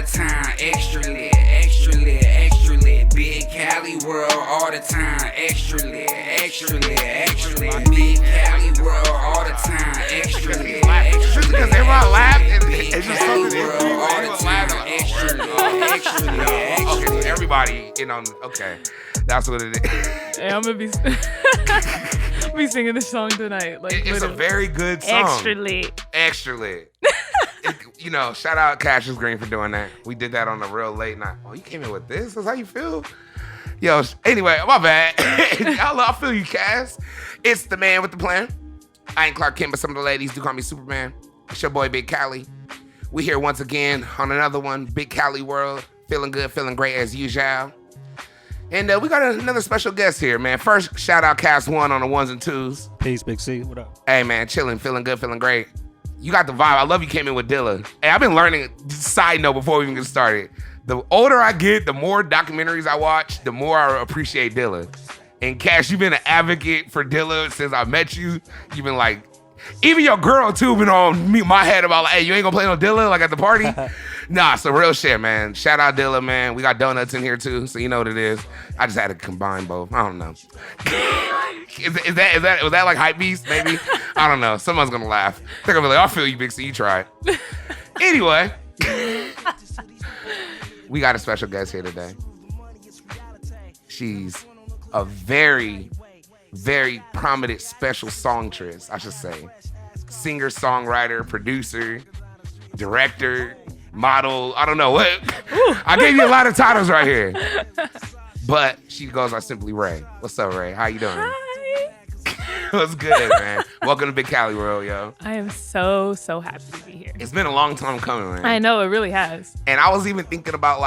time. Extra lit, extra lit, extra lit. Big Cali world all the time. Extra lit, extra lit, extra lit. Big Cali world all the time. Extra lit, extra lit. Because everyone laughed and Big it's just Cali something world all the time. Extra lit, extra lit, extra Okay, lit. so everybody in on. Okay, that's what it is. Hey, I'm gonna be singing this song tonight. Like It's a very good song. extra lit. Extra lit. Shout out Cassius Green for doing that. We did that on a real late night. Oh, you came in with this? That's how you feel? Yo, anyway, my bad. I feel you, Cass. It's the man with the plan. I ain't Clark Kent, but some of the ladies do call me Superman. It's your boy, Big Cali. We here once again on another one, Big Cali World. Feeling good, feeling great as usual. And we got another special guest here, man. First, shout out Cast One on the ones and twos. Peace, Big C. What up? Hey, man, chilling, feeling good, feeling great. You got the vibe. I love you came in with Dilla. Hey, I've been learning, side note before we even get started. The older I get, the more documentaries I watch, the more I appreciate Dilla. And Cash, you've been an advocate for Dilla since I met you. You've been like, even your girl too been on my head about like, hey, you ain't gonna play no Dilla like at the party? Nah, so real shit, man. Shout out Dilla, man. We got donuts in here too, so you know what it is. I just had to combine both. I don't know. Was that like hype beast? Maybe I don't know. Someone's gonna laugh. They're gonna be like, "I feel you, Big C. You tried." Anyway, we got a special guest here today. She's a very, very prominent special songstress, I should say. Singer, songwriter, producer, director, model. I don't know what. I gave you a lot of titles right here. But she goes by simply Ray. What's up, Ray? How you doing? Hi. What's good, man? Welcome to Big Cali World, yo. I am so happy to be here. It's been a long time coming, man. I know, it really has. And I was even thinking about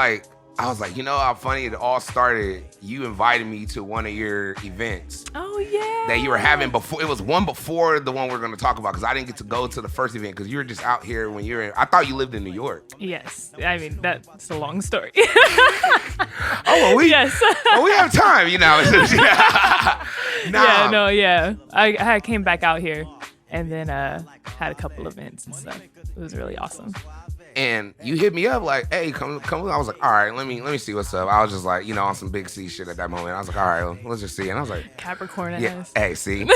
I was like, you know how funny it all started? You invited me to one of your events. Oh, yeah. That you were having before. It was one before the one we're going to talk about because I didn't get to go to the first event because you were just out here when you were I thought you lived in New York. Yes. I mean, that's a long story. We have time, you know. Nah. Yeah. I came back out here and then had a couple events and stuff. It was really awesome. And you hit me up like, hey, come. I was like, all right, let me see what's up. I was just like, on some Big C shit at that moment. I was like, all right, let's just see. And I was like, Capricorn yeah, ass. hey, see,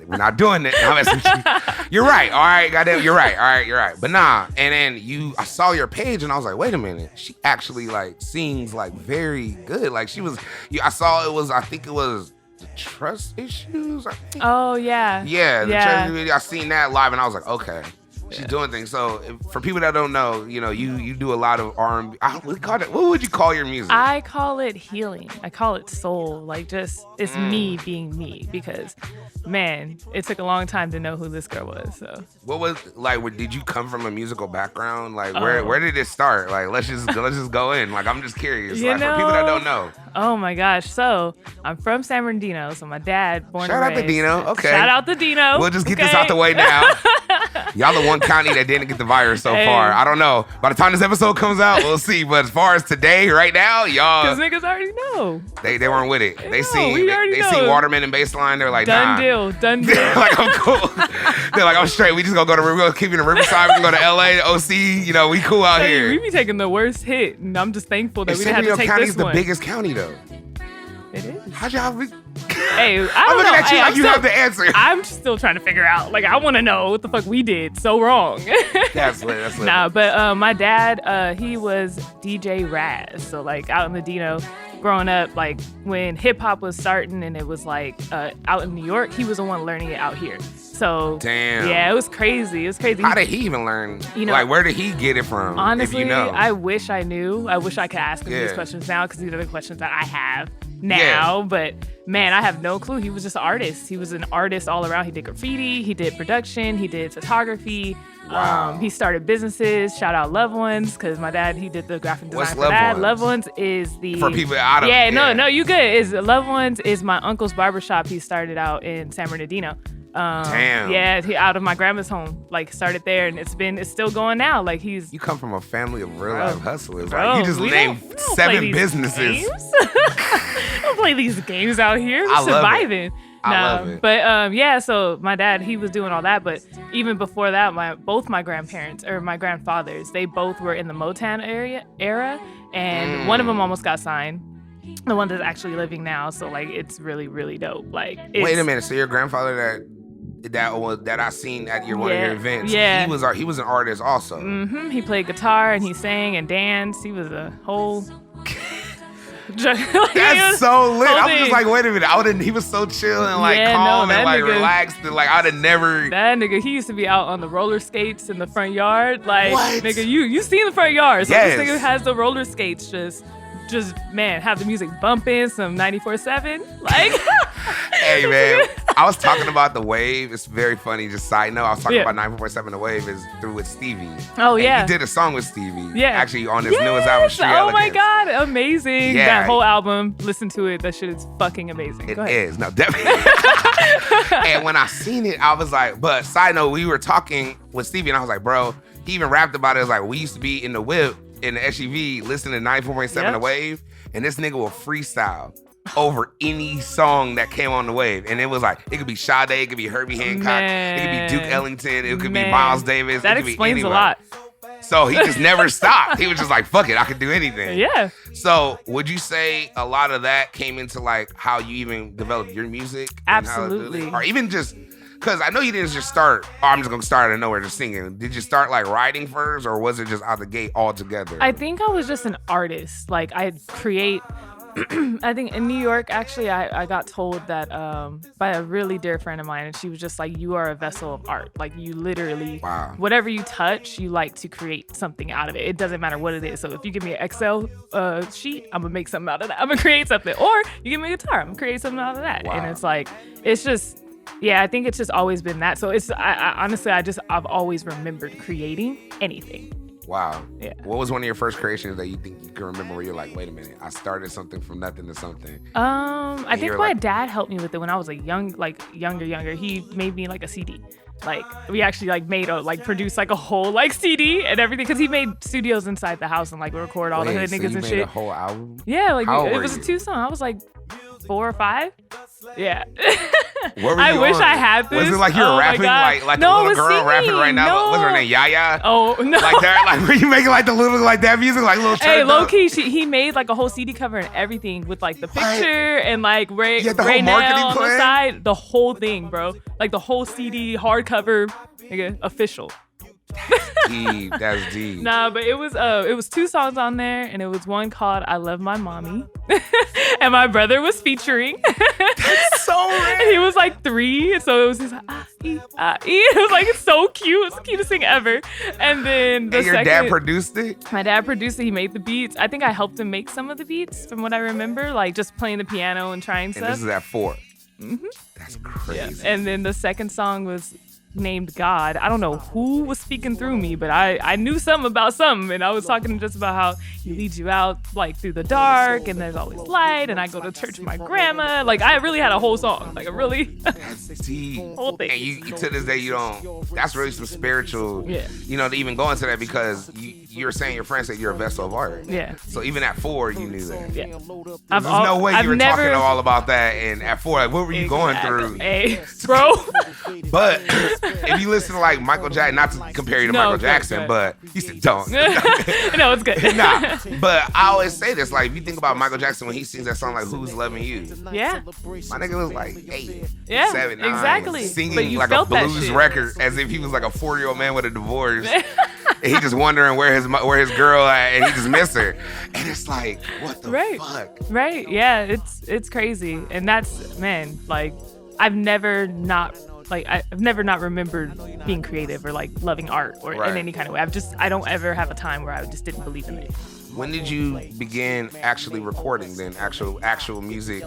we're not doing it. I'm messing with you. You're right, all right, goddamn, you're right, all right, you're right. But nah, and then I saw your page and I was like, wait a minute, she actually like sings like very good. Like she was, I think it was the Trust Issues. I think. Oh yeah. Yeah, the Trust video. I seen that live and I was like, okay. She's doing things. So for people that don't know, you do a lot of R&B. What would you call your music? I call it healing. I call it soul. Like just it's me being me because, man, it took a long time to know who this girl was. So what was like? Did you come from a musical background? Like where did it start? Like let's just go in. Like I'm just curious. Like for people that don't know. Oh my gosh. So I'm from San Bernardino. So my dad born Shout and raised. out to Dino. Okay. Shout out to Dino. We'll just get this out the way now. Y'all the one county that didn't get the virus so far. I don't know. By the time this episode comes out, we'll see. But as far as today, right now, y'all. Because niggas already know. They weren't with it. They seen Waterman and Baseline. They're like, Done nah. deal. Like, I'm cool. They're like, I'm straight. We just gonna go to, we're gonna keep you in the Riverside. We can go to LA, the OC. We cool out here. We be taking the worst hit. And I'm just thankful that we didn't have to take County this is the one. biggest county, though. It is. How'd y'all be? Hey, I'm looking at you like you have the answer. I'm still trying to figure out. Like, I want to know what the fuck we did so wrong. That's lit. Nah, but my dad, he was DJ Raz. So, like, out in the Dino, growing up, like, when hip-hop was starting and it was, like, out in New York, he was the one learning it out here. So, damn. Yeah, it was crazy. How did he even learn? Like, where did he get it from? Honestly, if you know? I wish I knew. I wish I could ask him these questions now because these are the questions that I have now. But man, I have no clue. He was just an artist. He was an artist all around. He did graffiti. He did production. He did photography. Wow. He started businesses. Shout out Loved Ones because my dad, he did the graphic design What's for Loved that. Ones? Loved Ones is the for people out of no, you good. Loved Ones is my uncle's barbershop. He started out in San Bernardino. Damn. Yeah, he out of my grandma's home. Like started there, and it's still going now. Like he's. You come from a family of real life hustlers. Bro, Like you just named we don't 7 play these businesses. games. I don't play these games out here. We're I love surviving. I love it. But yeah, so my dad, he was doing all that. But even before that, both my grandparents or my grandfathers, they both were in the Motown era, and one of them almost got signed. The one that's actually living now. So like, it's really, really dope. Like, wait a minute. So your grandfather that I seen at one of your events, he was an artist also. Mm-hmm. He played guitar and he sang and danced. He was a whole. That's so lit. I was just like, wait a minute. He was so chill and like calm and like relaxed and like I'd have never. That nigga, he used to be out on the roller skates in the front yard. Like, what? Nigga, you seen the front yard? So yes. This nigga has the roller skates just man, have the music bumping, some 94.7. Like, hey man, I was talking about The Wave. It's very funny. Just side note, I was talking about 94.7 The Wave is through with Stevie. Oh yeah, and he did a song with Stevie. Yeah, actually on his newest album. Street oh Elegance. my god, amazing! Yeah. That whole album, listen to it. That shit is fucking amazing. It is no definitely. And when I seen it, I was like, but side note, we were talking with Stevie, and I was like, bro, he even rapped about it. It was like we used to be in the whip. In the SUV, listening to 94.7 The Wave, and this nigga will freestyle over any song that came on The Wave. And it was like, it could be Sade, it could be Herbie Hancock, it could be Duke Ellington, it could be Miles Davis. That it could explains be a lot. So he just never stopped. He was just like, fuck it, I could do anything. Yeah. So would you say a lot of that came into like how you even developed your music? Absolutely. Or even just... Because I know you didn't just start, I'm just going to start out of nowhere just singing. Did you start like writing first or was it just out the gate altogether? I think I was just an artist. Like I create, I think in New York, actually, I got told that by a really dear friend of mine. And she was just like, you are a vessel of art. Like you literally, whatever you touch, you like to create something out of it. It doesn't matter what it is. So if you give me an Excel sheet, I'm going to make something out of that. I'm going to create something. Or you give me a guitar, I'm going to create something out of that. And it's like, it's just... Yeah, I think it's just always been that. So it's honestly, I've always remembered creating anything. Wow. Yeah. What was one of your first creations that you think you can remember where you're like, wait a minute, I started something from nothing to something? I think my dad helped me with it when I was younger. He made me like a CD. Like we actually like made produced like a whole like CD and everything because he made studios inside the house and like record all the hood niggas and shit. Made a whole album? Yeah, like How it old was were a you? 2-song. I was like 4 or 5. Yeah. I wish I had this. Was it like you were rapping like no, a little girl singing. rapping right now? No. What's her name? Yaya? Oh no. Like that? Like were you making like the little like that music like little? Hey, low key, he made like a whole CD cover and everything with like the picture and like Ray Nail on the side, the whole thing, bro. Like the whole CD hardcover, nigga, official. Deep. That's deep. Nah, but it was 2 songs on there, and it was one called "I Love My Mommy," and my brother was featuring. That's so rare. And he was like 3, so it was just It was like it's so cute. It's the cutest thing ever. And then your dad produced it? My dad produced it. He made the beats. I think I helped him make some of the beats, from what I remember, like just playing the piano and trying stuff. And this is at 4. Mm-hmm. That's crazy. Yeah. And then the second song was named God. I don't know who was speaking through me, but I knew something about something, and I was talking just about how he leads you out like through the dark and there's always light, and I go to church with my grandma. Like I really had a whole song, like a really that's deep. Whole thing. And you to this day you don't. That's really some spiritual. Yeah. You know, to even go into that because you're saying your friend said you're a vessel of art. Yeah. So even at 4 you knew that. Yeah. There's no way you were talking all about that, and at 4, like what were you going through? Hey, bro. But if you listen to like Michael Jackson, not to compare you to Michael Jackson, but you said don't. No, it's good. Nah, but I always say this, like if you think about Michael Jackson when he sings that song like "Who's Loving You," yeah, my nigga was like 8, yeah, 7, 9, exactly, singing like a blues record as if he was like a 4-year-old man with a divorce. And he just wondering where his girl at, and he just miss her, and it's like what the fuck, right? Yeah, it's crazy, and that's like I've never not remembered being creative or like loving art or in any kind of way. I don't ever have a time where I just didn't believe in it. When did you begin actually recording then actual music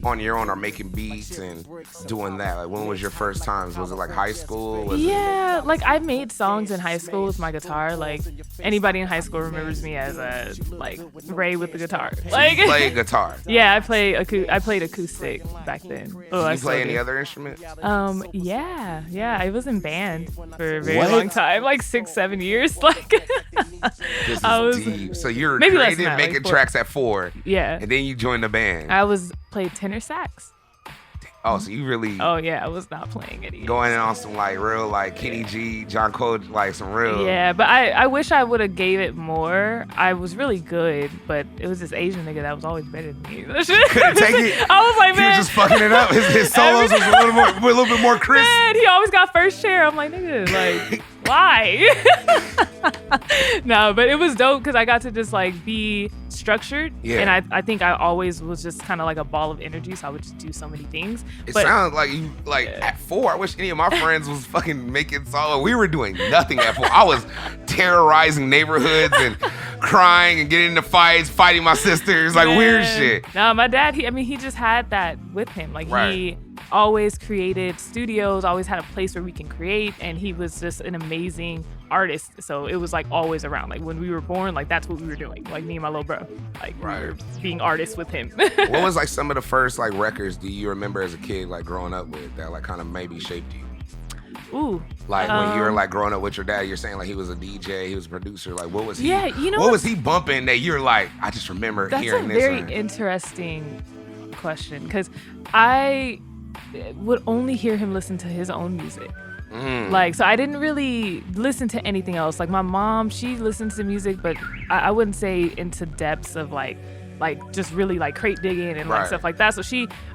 on your own or making beats and doing that? Like when was your first times? Was it like high school? Like I made songs in high school with my guitar. Like anybody in high school remembers me as a like Ray with the guitar. Like you played guitar. Yeah, I played acoustic back then. Did you play any other instrument? Yeah, I was in band for a very long time, like 6-7 years. Like this is deep. So you're maybe creative, making tracks at 4. Yeah. And then you joined the band. I played tenor sax. Oh, so you really Oh yeah, I was not playing any. going in on some like real like Kenny G, John Cole, like some real. Yeah, but I wish I would have gave it more. I was really good, but it was this Asian nigga that was always better than me. Couldn't take it. I was like, He man, was just fucking it up. His solos was a little bit more crisp. man, he always got first chair. I'm like, nigga, like, why? No, but it was dope because I got to just like be structured. Yeah. And I think I always was just kind of like a ball of energy, so I would just do so many things. It But sounds like you at 4. I wish any of my friends was fucking making solo. We were doing nothing at 4. I was terrorizing neighborhoods and crying and getting into fights, fighting my sisters, like weird shit. No, my dad, he just had that with him. Like Right. he always created studios, always had a place where we can create, and he was just an amazing artist. So it was like always around. Like when we were born, like that's what we were doing. Like me and my little bro, like we were being artists with him. What was like some of the first like records do you remember as a kid like growing up with that like kind of maybe shaped you? Ooh. Like when you were like growing up with your dad, you're saying like he was a DJ, he was a producer. Like what was he? Yeah, you know what was he bumping that you're like? I just remember That's hearing a this. very interesting question because I would only hear him listen to his own music. Like, so I didn't really listen to anything else. Like my mom, she listens to music, but I wouldn't say into depths of like just really like crate digging and like stuff like that. So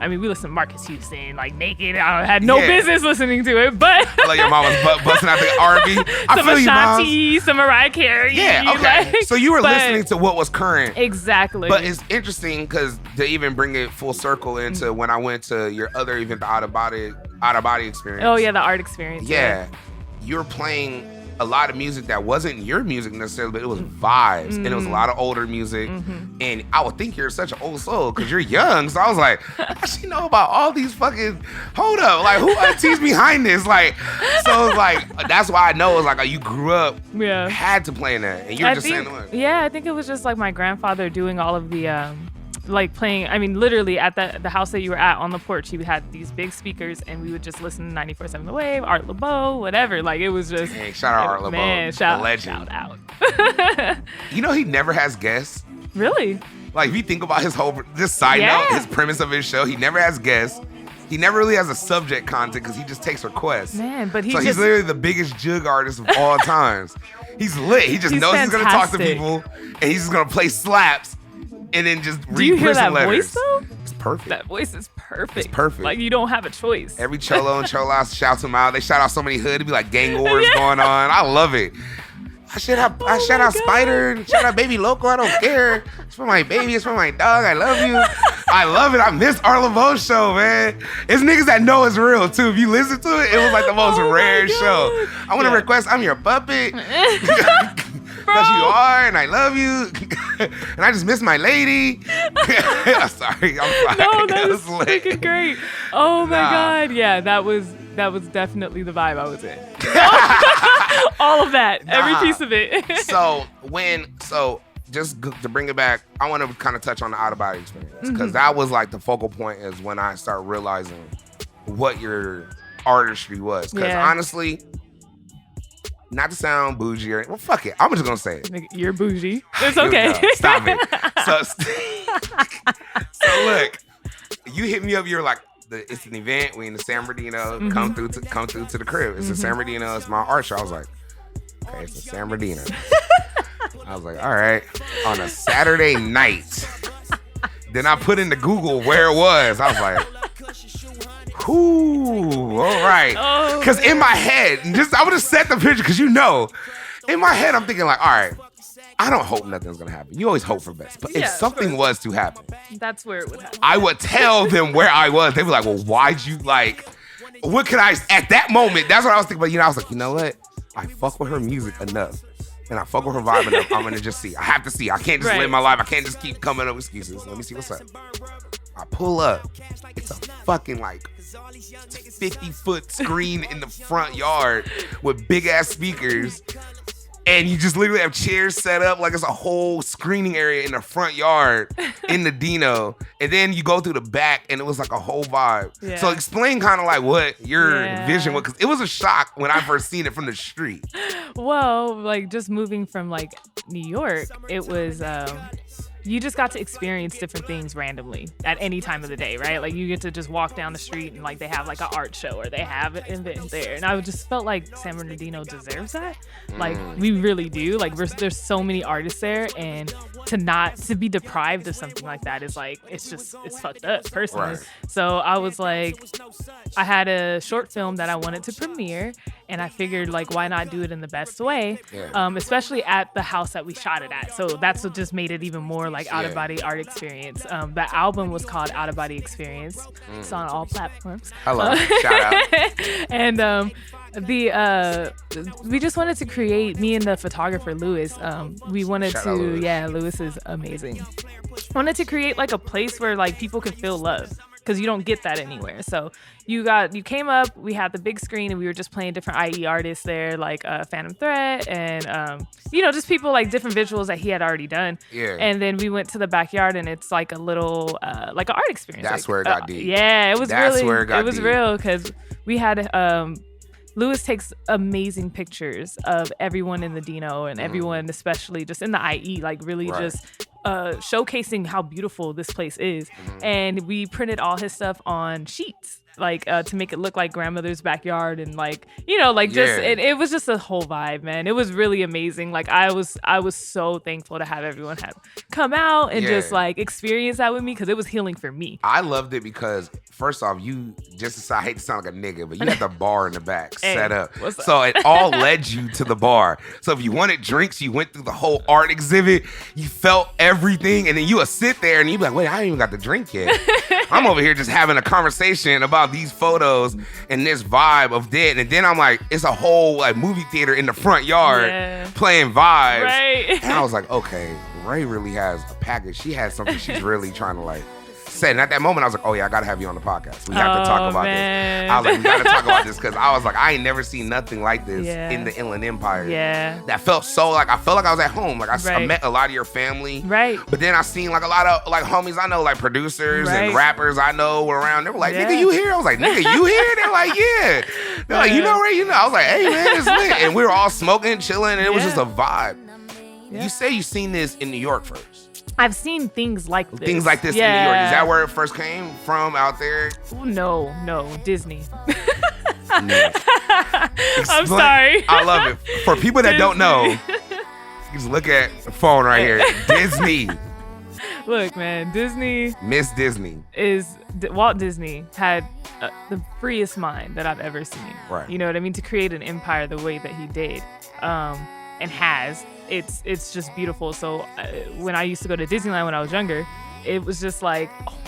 we listened to Marcus Houston, like Naked. I had no business listening to it, but like your mom was busting out the R&B. I some feel you, Mom. Ashanti, some Mariah Carey. Yeah, okay. Like, so you were listening to what was current. Exactly. But it's interesting because to even bring it full circle into when I went to your other event, the out of body experience. Oh yeah, the art experience. Yeah, you were playing a lot of music that wasn't your music necessarily, but it was vibes, and it was a lot of older music. And I would think you're such an old soul because you're young. So I was like, I actually know about all these fucking. Hold up, like who aunties behind this? Like, so like that's why I know it's like you grew up, had to play in that, and you're just saying what? Yeah, I think it was just like my grandfather doing all of the. Like playing, literally at the house that you were at on the porch, he had these big speakers and we would just listen to 94.7 The Wave, Art LeBeau, whatever. Like it was just. Dang, shout out Art LeBeau. Man, legend. shout out. You know, he never has guests. Really? Like if you think about his whole, just side note, his premise of his show, he never has guests. He never really has a subject content because he just takes requests. Man, but he's literally the biggest jug artist of all times. He's lit. He just knows he's gonna talk to people and he's just gonna play slaps. And then just read Do you hear that letters. voice though? It's perfect. That voice is perfect. It's perfect. Like you don't have a choice. Every cholo and chola shouts him out. They shout out so many hood. It'd be like gang wars going on. I love it. I shout out Spider and shout out Baby Loco. I don't care. It's for my baby. It's for my dog. I love you. I love it. I miss Art LeBeau's show, man. It's niggas that know it's real too. If you listen to it, it was like the most rare show. I want to request I'm your puppet. Because you are, and I love you, and I just miss my lady. I'm sorry. No, that was freaking great. Oh my God, yeah, that was definitely the vibe I was in. All of that, every piece of it. So just to bring it back, I want to kind of touch on the out of body experience because that was like the focal point is when I started realizing what your artistry was. Because honestly. Not to sound bougie or well, fuck it. I'm just gonna say it. You're bougie. It's okay. Stop it. So look, you hit me up. You're like, it's an event. We in the San Bernardino. Come through to the crib. It's the San Bernardino. It's my art show. I was like, okay, it's the San Bernardino. I was like, all right, on a Saturday night. Then I put into Google where it was. I was like. Ooh, all right. Because in my head, I would have set the picture because in my head, I'm thinking like, all right, I don't hope nothing's going to happen. You always hope for best. But if something was to happen, that's where it would happen. I would tell them where I was. They'd be like, well, why'd you what could I, at that moment, that's what I was thinking about. I was like, you know what? I fuck with her music enough. And I fuck with her vibe enough. I'm going to just see. I have to see. I can't just live my life. I can't just keep coming up with excuses. Let me see what's up. I pull up. It's a fucking 50-foot screen in the front yard with big ass speakers. And you just literally have chairs set up like it's a whole screening area in the front yard in the Dino. And then you go through the back and it was like a whole vibe. Yeah. So explain kind of like what your vision was. Because it was a shock when I first seen it from the street. Well, like just moving from like New York, it was... you just got to experience different things randomly at any time of the day, right? Like you get to just walk down the street and like they have like an art show or they have an event there. And I just felt like San Bernardino deserves that. Like we really do. Like there's so many artists there, and to be deprived of something like that is like, it's fucked up personally. Right. So I was like, I had a short film that I wanted to premiere, and I figured like, why not do it in the best way? Yeah. Especially at the house that we shot it at. So that's what just made it even more like out of body art experience. The album was called Out of Body Experience. It's on all platforms. Hello, shout out. And we just wanted to create, me and the photographer Lewis, we wanted Shout out Lewis. Lewis is amazing. Wanted to create like a place where like people could feel love, because you don't get that anywhere. So you came up, we had the big screen, and we were just playing different IE artists there, like Phantom Threat and just people like different visuals that he had already done. Yeah. And then we went to the backyard, and it's like a little like an art experience. That's like, where it got deep. Yeah, it was That's really where it got was deep. real, because we had Lewis takes amazing pictures of everyone in the Dino and everyone, especially just in the IE, like really just showcasing how beautiful this place is. And we printed all his stuff on sheets, like to make it look like grandmother's backyard, and like, just it was just a whole vibe, man. It was really amazing. Like I was so thankful to have everyone come out and just like experience that with me, because it was healing for me. I loved it because first off, I hate to sound like a nigga, but you had the bar in the back set up. So it all led you to the bar. So if you wanted drinks, you went through the whole art exhibit, you felt everything, and then you would sit there and you'd be like, wait, I ain't even got the drink yet. I'm over here just having a conversation about these photos and this vibe of Dead. And then I'm like, it's a whole like movie theater in the front yard playing vibes. Right. And I was like, okay, Ray really has a package. She has something she's really trying to like say. And at that moment, I was like, oh yeah, I gotta have you on the podcast. We have to talk about this. I was like, we gotta talk about this, because I was like, I ain't never seen nothing like this in the Inland Empire. Yeah. That felt so like, I felt like I was at home. Like I met a lot of your family. Right. But then I seen like a lot of like homies I know, like producers and rappers I know were around. They were like, nigga, you here? I was like, nigga, you here? They're like, yeah. They're like, you know, Ray, you know. I was like, hey man, it's lit. And we were all smoking, chilling, and it was just a vibe. You say you seen this in New York first. I've seen things like this. Things like this in New York. Is that where it first came from, out there? No, Disney. No. I'm sorry. I love it. For people that don't know, just look at the phone right here. Disney. Look, man, Disney. Miss Disney. Walt Disney had the freest mind that I've ever seen. Right. You know what I mean? To create an empire the way that he did, and has. It's just beautiful. So when I used to go to Disneyland when I was younger, it was just like, oh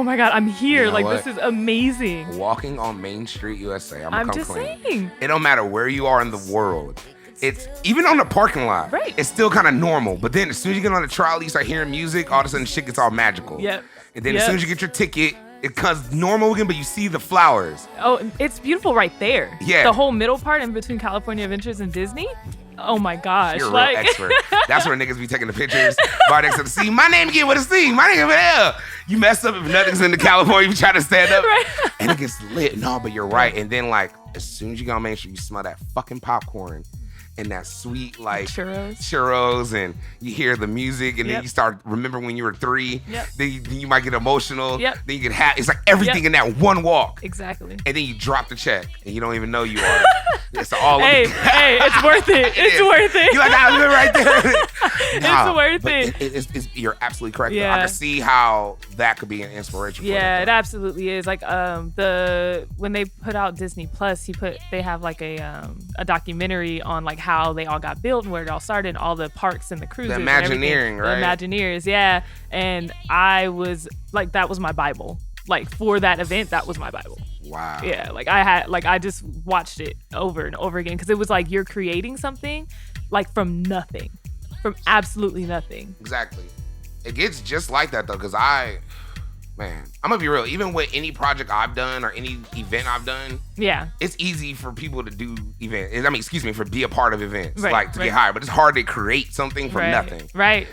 my God, I'm here. You know this is amazing. Walking on Main Street, USA. I'm just saying. It don't matter where you are in the world. It's even on the parking lot. Right. It's still kind of normal. But then as soon as you get on the trolley, you start hearing music, all of a sudden shit gets all magical. Yep. And then as soon as you get your ticket, it comes normal again, but you see the flowers. Oh, it's beautiful right there. Yeah. The whole middle part in between California Adventures and Disney. Oh my gosh. You're a real expert. That's where niggas be taking the pictures. Right next to the C. My name again with a C. My name with L. You mess up if nothing's in the California, you try to stand up. Right. And it gets lit. No, but you're right. And then like, as soon as you go on Main Street, you smell that fucking popcorn and that sweet like churros, and you hear the music, and then you start remembering when you were 3. Then you might get emotional. Then you get happy. It's like everything in that one walk. Exactly. And then you drop the check, and you don't even know you are. It's all hey, it's worth it. It's worth it. You're like, I live right there. It's worth it. It's you're absolutely correct. Yeah. I can see how that could be an inspiration. Yeah, it absolutely is. Like when they put out Disney Plus, they have like a documentary on like how they all got built and where it all started, and all the parks and the cruises. The Imagineering, right? The Imagineers, yeah. And I was like, that was my Bible. Like for that event, that was my Bible. Wow. Yeah, I just watched it over and over again, because it was like you're creating something like from nothing, from absolutely nothing. Exactly. It gets just like that though, because I'm gonna be real. Even with any project I've done or any event I've done, it's easy for people to do events. For be a part of events, get hired. But it's hard to create something from nothing. Right.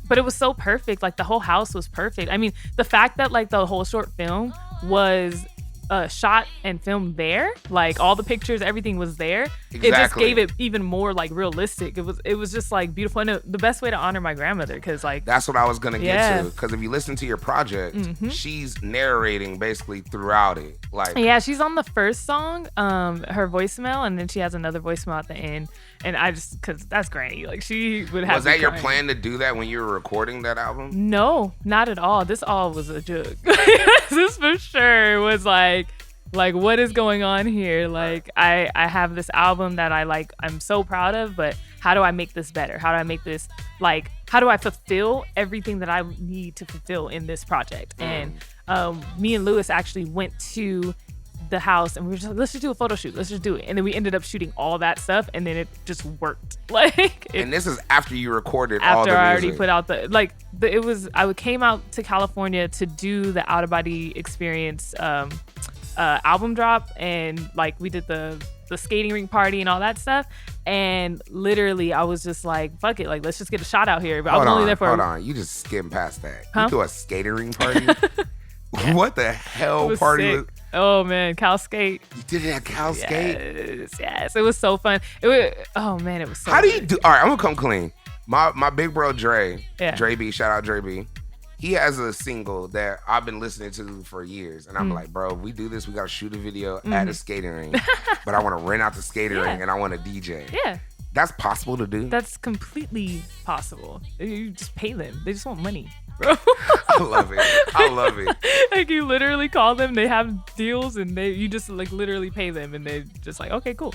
But it was so perfect. Like the whole house was perfect. I mean, the fact that like the whole short film was shot and filmed there, like all the pictures, everything was there. it just gave it even more like realistic. It was just like beautiful, and the best way to honor my grandmother, because like that's what I was gonna get to. Because if you listen to your project, she's narrating basically throughout it. Like she's on the first song, her voicemail, and then she has another voicemail at the end. And I just, because that's Granny, like she would have. Was that your plan to do that when you were recording that album? No, not at all. This all was a joke. This for sure was like what is going on here? Like I have this album that I'm so proud of, but how do I make this better? How do I make this like, how do I fulfill everything that I need to fulfill in this project? And me and Lewis actually went to the house and we were just like, let's just do a photo shoot. Let's just do it. And then we ended up shooting all that stuff, and then it just worked. And this is after you recorded all the music. After I already put out I came out to California to do the Out of Body Experience album drop, and like we did the skating rink party and all that stuff, and literally I was just like, fuck it, like let's just get a shot out here. But I was only there for hold on, you just skimmed past that. You do a skating rink party? What the hell party was? Oh man, Cal Skate. You did it at Cal Skate? Yes, it was so fun. It was so How do you do? All right, I'm gonna come clean. My big bro Dre, Dre B, shout out Dre B. He has a single that I've been listening to for years, and I'm like, bro, if we do this, we gotta shoot a video at a skating rink. But I want to rent out the skating rink and I want to DJ. Yeah. That's possible to do? That's completely possible. You just pay them. They just want money, bro. I love it. Like you literally call them, they have deals, and you just like literally pay them, and they just like, okay, cool.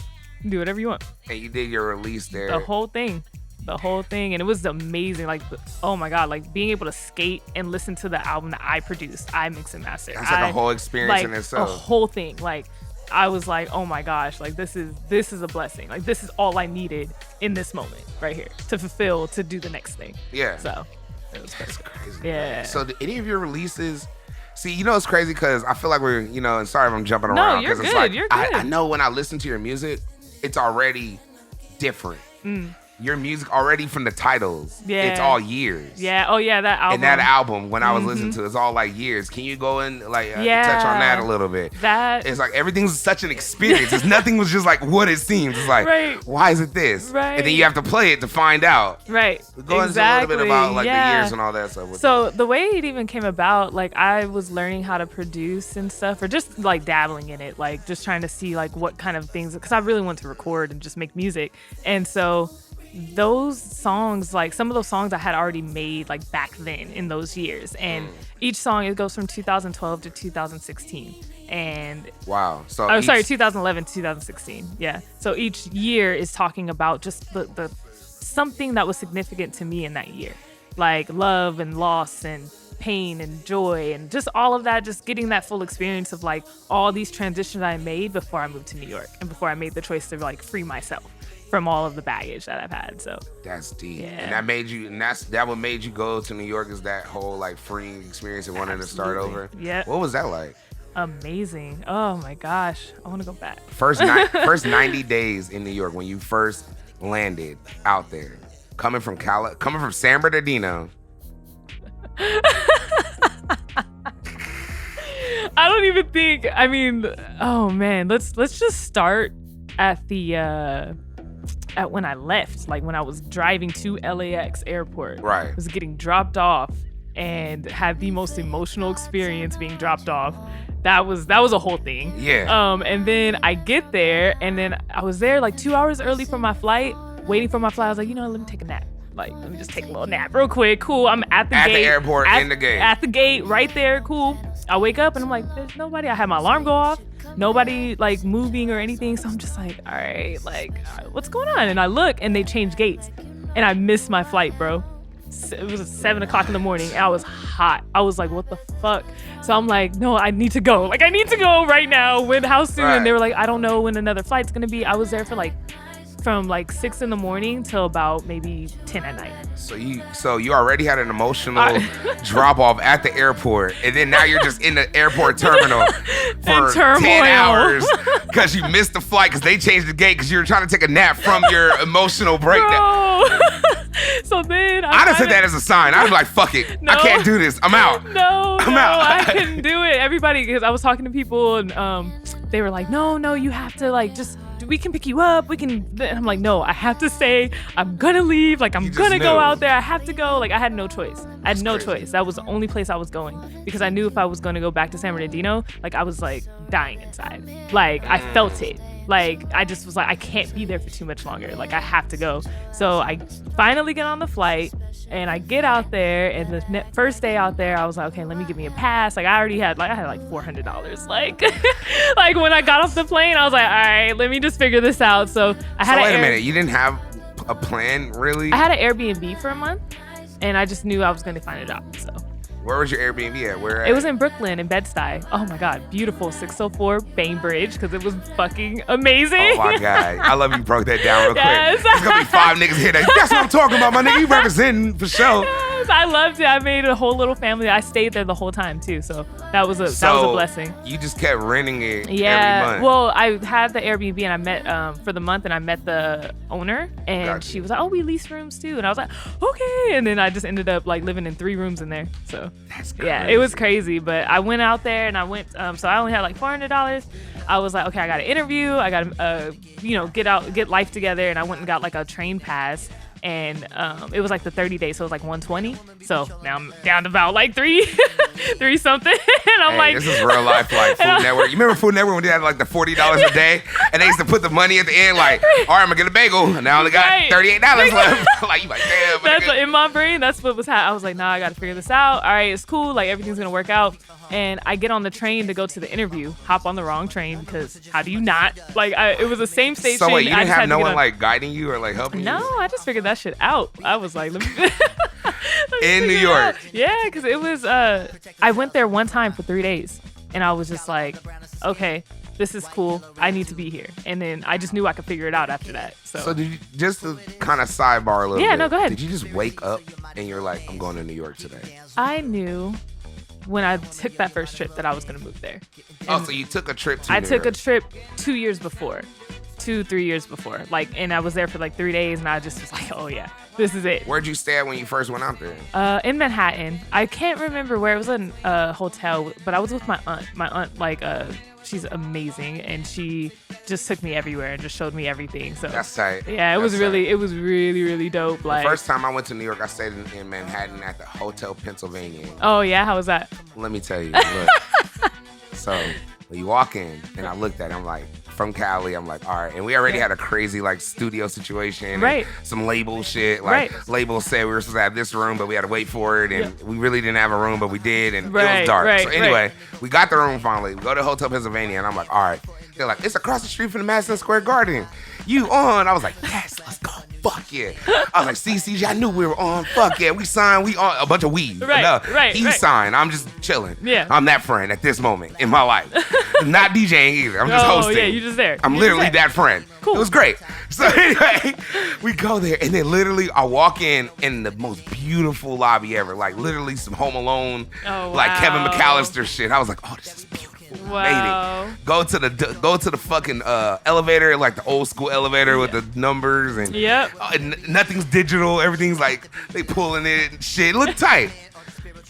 Do whatever you want. And you did your release there. The whole thing. And it was amazing. Like, oh my God, like being able to skate and listen to the album that I produced, I mix and master. That's like a whole experience in itself. A whole thing. Like, I was like, oh my gosh, like this is a blessing. Like this is all I needed in this moment right here to do the next thing. Yeah. So that's crazy. Yeah. Man. So did any of your releases? See, it's crazy because I feel like we're, and sorry if I'm jumping no, around. You're good. It's like, you're good. I know when I listen to your music, it's already different. Your music already from the titles, it's all years. Yeah. Oh yeah, that album. And that album, when I was listening to it, it's all like years. Can you go in touch on that a little bit? It's like everything's such an experience. Nothing was just like what it seems. It's like, why is it this? Right. And then you have to play it to find out. Right. Go into a little bit about like the years and all that stuff. So the way it even came about, like I was learning how to produce and stuff, or just like dabbling in it, like just trying to see like what kind of things, because I really want to record and just make music. And so those songs, like some of those songs I had already made like back then in those years, and each song, it goes from 2012 to 2016, and wow. So 2011 to 2016. Yeah. So each year is talking about just the something that was significant to me in that year, like love and loss and pain and joy and just all of that, just getting that full experience of like all these transitions I made before I moved to New York and before I made the choice to like free myself from all of the baggage that I've had. So that's deep. Yeah. And that made you, and that what made you go to New York, is that whole like freeing experience and wanting to start over. Yeah. What was that like? Amazing. Oh my gosh, I want to go back. First 90 days in New York, when you first landed out there, coming from San Bernardino. I don't even think, I mean, oh man, let's just start at the at when I left, like when I was driving to LAX airport. Right. I was getting dropped off and had the most emotional experience being dropped off. That was a whole thing. Yeah. And then I get there, and then I was there like 2 hours early for my flight, waiting for my flight. I was like, let me take a nap. Like, let me just take a little nap real quick. Cool. I'm at the gate. At the airport, in the gate. At the gate, right there. Cool. I wake up and I'm like, there's nobody. I had my alarm go off. Nobody like moving or anything. So I'm just like, all right, like, what's going on? And I look, and they changed gates. And I missed my flight, bro. It was 7 o'clock in the morning. And I was hot. I was like, what the fuck? So I'm like, no, I need to go. Like, I need to go right now. How soon? Right. And they were like, I don't know when another flight's going to be. I was there for from 6 in the morning till about maybe 10 at night. So you already had an emotional drop off at the airport, and then now you're just in the airport terminal for 10 hours because you missed the flight because they changed the gate because you were trying to take a nap from your emotional breakdown. So then I'd have said that as a sign. I'd be like, fuck it. No, I can't do this. I'm out. I'm out. I couldn't do it. Everybody, because I was talking to people, and they were like, no, you have to just we can pick you up. We can. And I'm like, no, I have to stay. I'm gonna leave. Like, I'm gonna go out there. I have to go. Like, I had no choice. I had no choice. That was the only place I was going because I knew if I was gonna go back to San Bernardino, like, I was like dying inside. Like, I felt it. Like, I just was like, I can't be there for too much longer. Like, I have to go. So I finally get on the flight and I get out there. And the first day out there, I was like, okay, let me give me a pass. Like, I had like $400. Like, like when I got off the plane, I was like, all right, let me just figure this out. So I had wait a minute. You didn't have a plan, really? I had an Airbnb for a month and I just knew I was going to find a job. So. Where was your Airbnb at? Where? It was in Brooklyn, in Bed-Stuy. Oh my God, beautiful 604 Bainbridge, because it was fucking amazing. Oh my God, I love you broke that down real Yes. quick. There's gonna be 5 niggas here. That's what I'm talking about, my nigga. You representing for sure. Yes, I loved it. I made a whole little family. I stayed there the whole time too, so that was a blessing. You just kept renting it every month. Well, I had the Airbnb and I met for the month, and I met the owner, and she was like, "Oh, we lease rooms too," and I was like, "Okay," and then I just ended up like living in 3 rooms in there. So that's crazy. Yeah, it was crazy, but I went out there and I went. So I only had like $400. I was like, okay, I got an interview. I got to, get life together, and I went and got like a train pass. And it was like the 30 days, so it was like 120. So now I'm down to about like three something. And I'm like, this is real life, like Food Network. You remember Food Network when they had like the $40 a day, and they used to put the money at the end, like, all right, I'm gonna get a bagel. Now I only got $38 left. Like, you like, damn. That's in my brain. That's what was happening. I was like, nah, I gotta figure this out. All right, it's cool. Like, everything's gonna work out. And I get on the train to go to the interview, hop on the wrong train because how do you not? Like, it was the same station. So wait, you didn't have no one like guiding you or like helping you? No, I just figured that shit out. I was like, let me in New York. Yeah, because it was, I went there one time for 3 days and I was just like, okay, this is cool. I need to be here. And then I just knew I could figure it out after that. So did you, just to kind of sidebar a little bit. Yeah, no, go ahead. Did you just wake up and you're like, I'm going to New York today? I knew when I took that first trip that I was going to move there. And so you took a trip to I took a trip 2 years before. 2-3 years before. Like, and I was there for like 3 days and I just was like, oh yeah, this is it. Where'd you stay at when you first went out there? In Manhattan. I can't remember where. It was in a hotel, but I was with my aunt. My aunt, like, she's amazing and she just took me everywhere and just showed me everything. So that's tight. Yeah, it was really dope. Like, the first time I went to New York, I stayed in Manhattan at the Hotel Pennsylvania. Oh yeah, how was that? Let me tell you. Look. So when you walk in and I looked at it, I'm like, from Cali, I'm like, all right. And we already had a crazy like studio situation. Right. Some label shit. Like labels said we were supposed to have this room, but we had to wait for it. And we really didn't have a room, but we did. And it was dark. So anyway, we got the room finally. We go to Hotel Pennsylvania and I'm like, all right. They're like, it's across the street from the Madison Square Garden. You on? I was like, yes, let's go. Fuck yeah. I was like, CCG, I knew we were on. Fuck yeah. We signed. We on a bunch of weed. He signed. I'm just chilling. Yeah. I'm that friend at this moment in my life. Not DJing either. I'm just hosting. Yeah, you're just there. I'm literally that friend. Cool. It was great. So anyway, we go there and then literally I walk in the most beautiful lobby ever. Like literally some Home Alone, like Kevin McAllister shit. I was like, oh, this is beautiful. Wow. Made it. Go to the fucking elevator, like the old school elevator with the numbers and nothing's digital. Everything's like they pulling it and shit. It looked tight.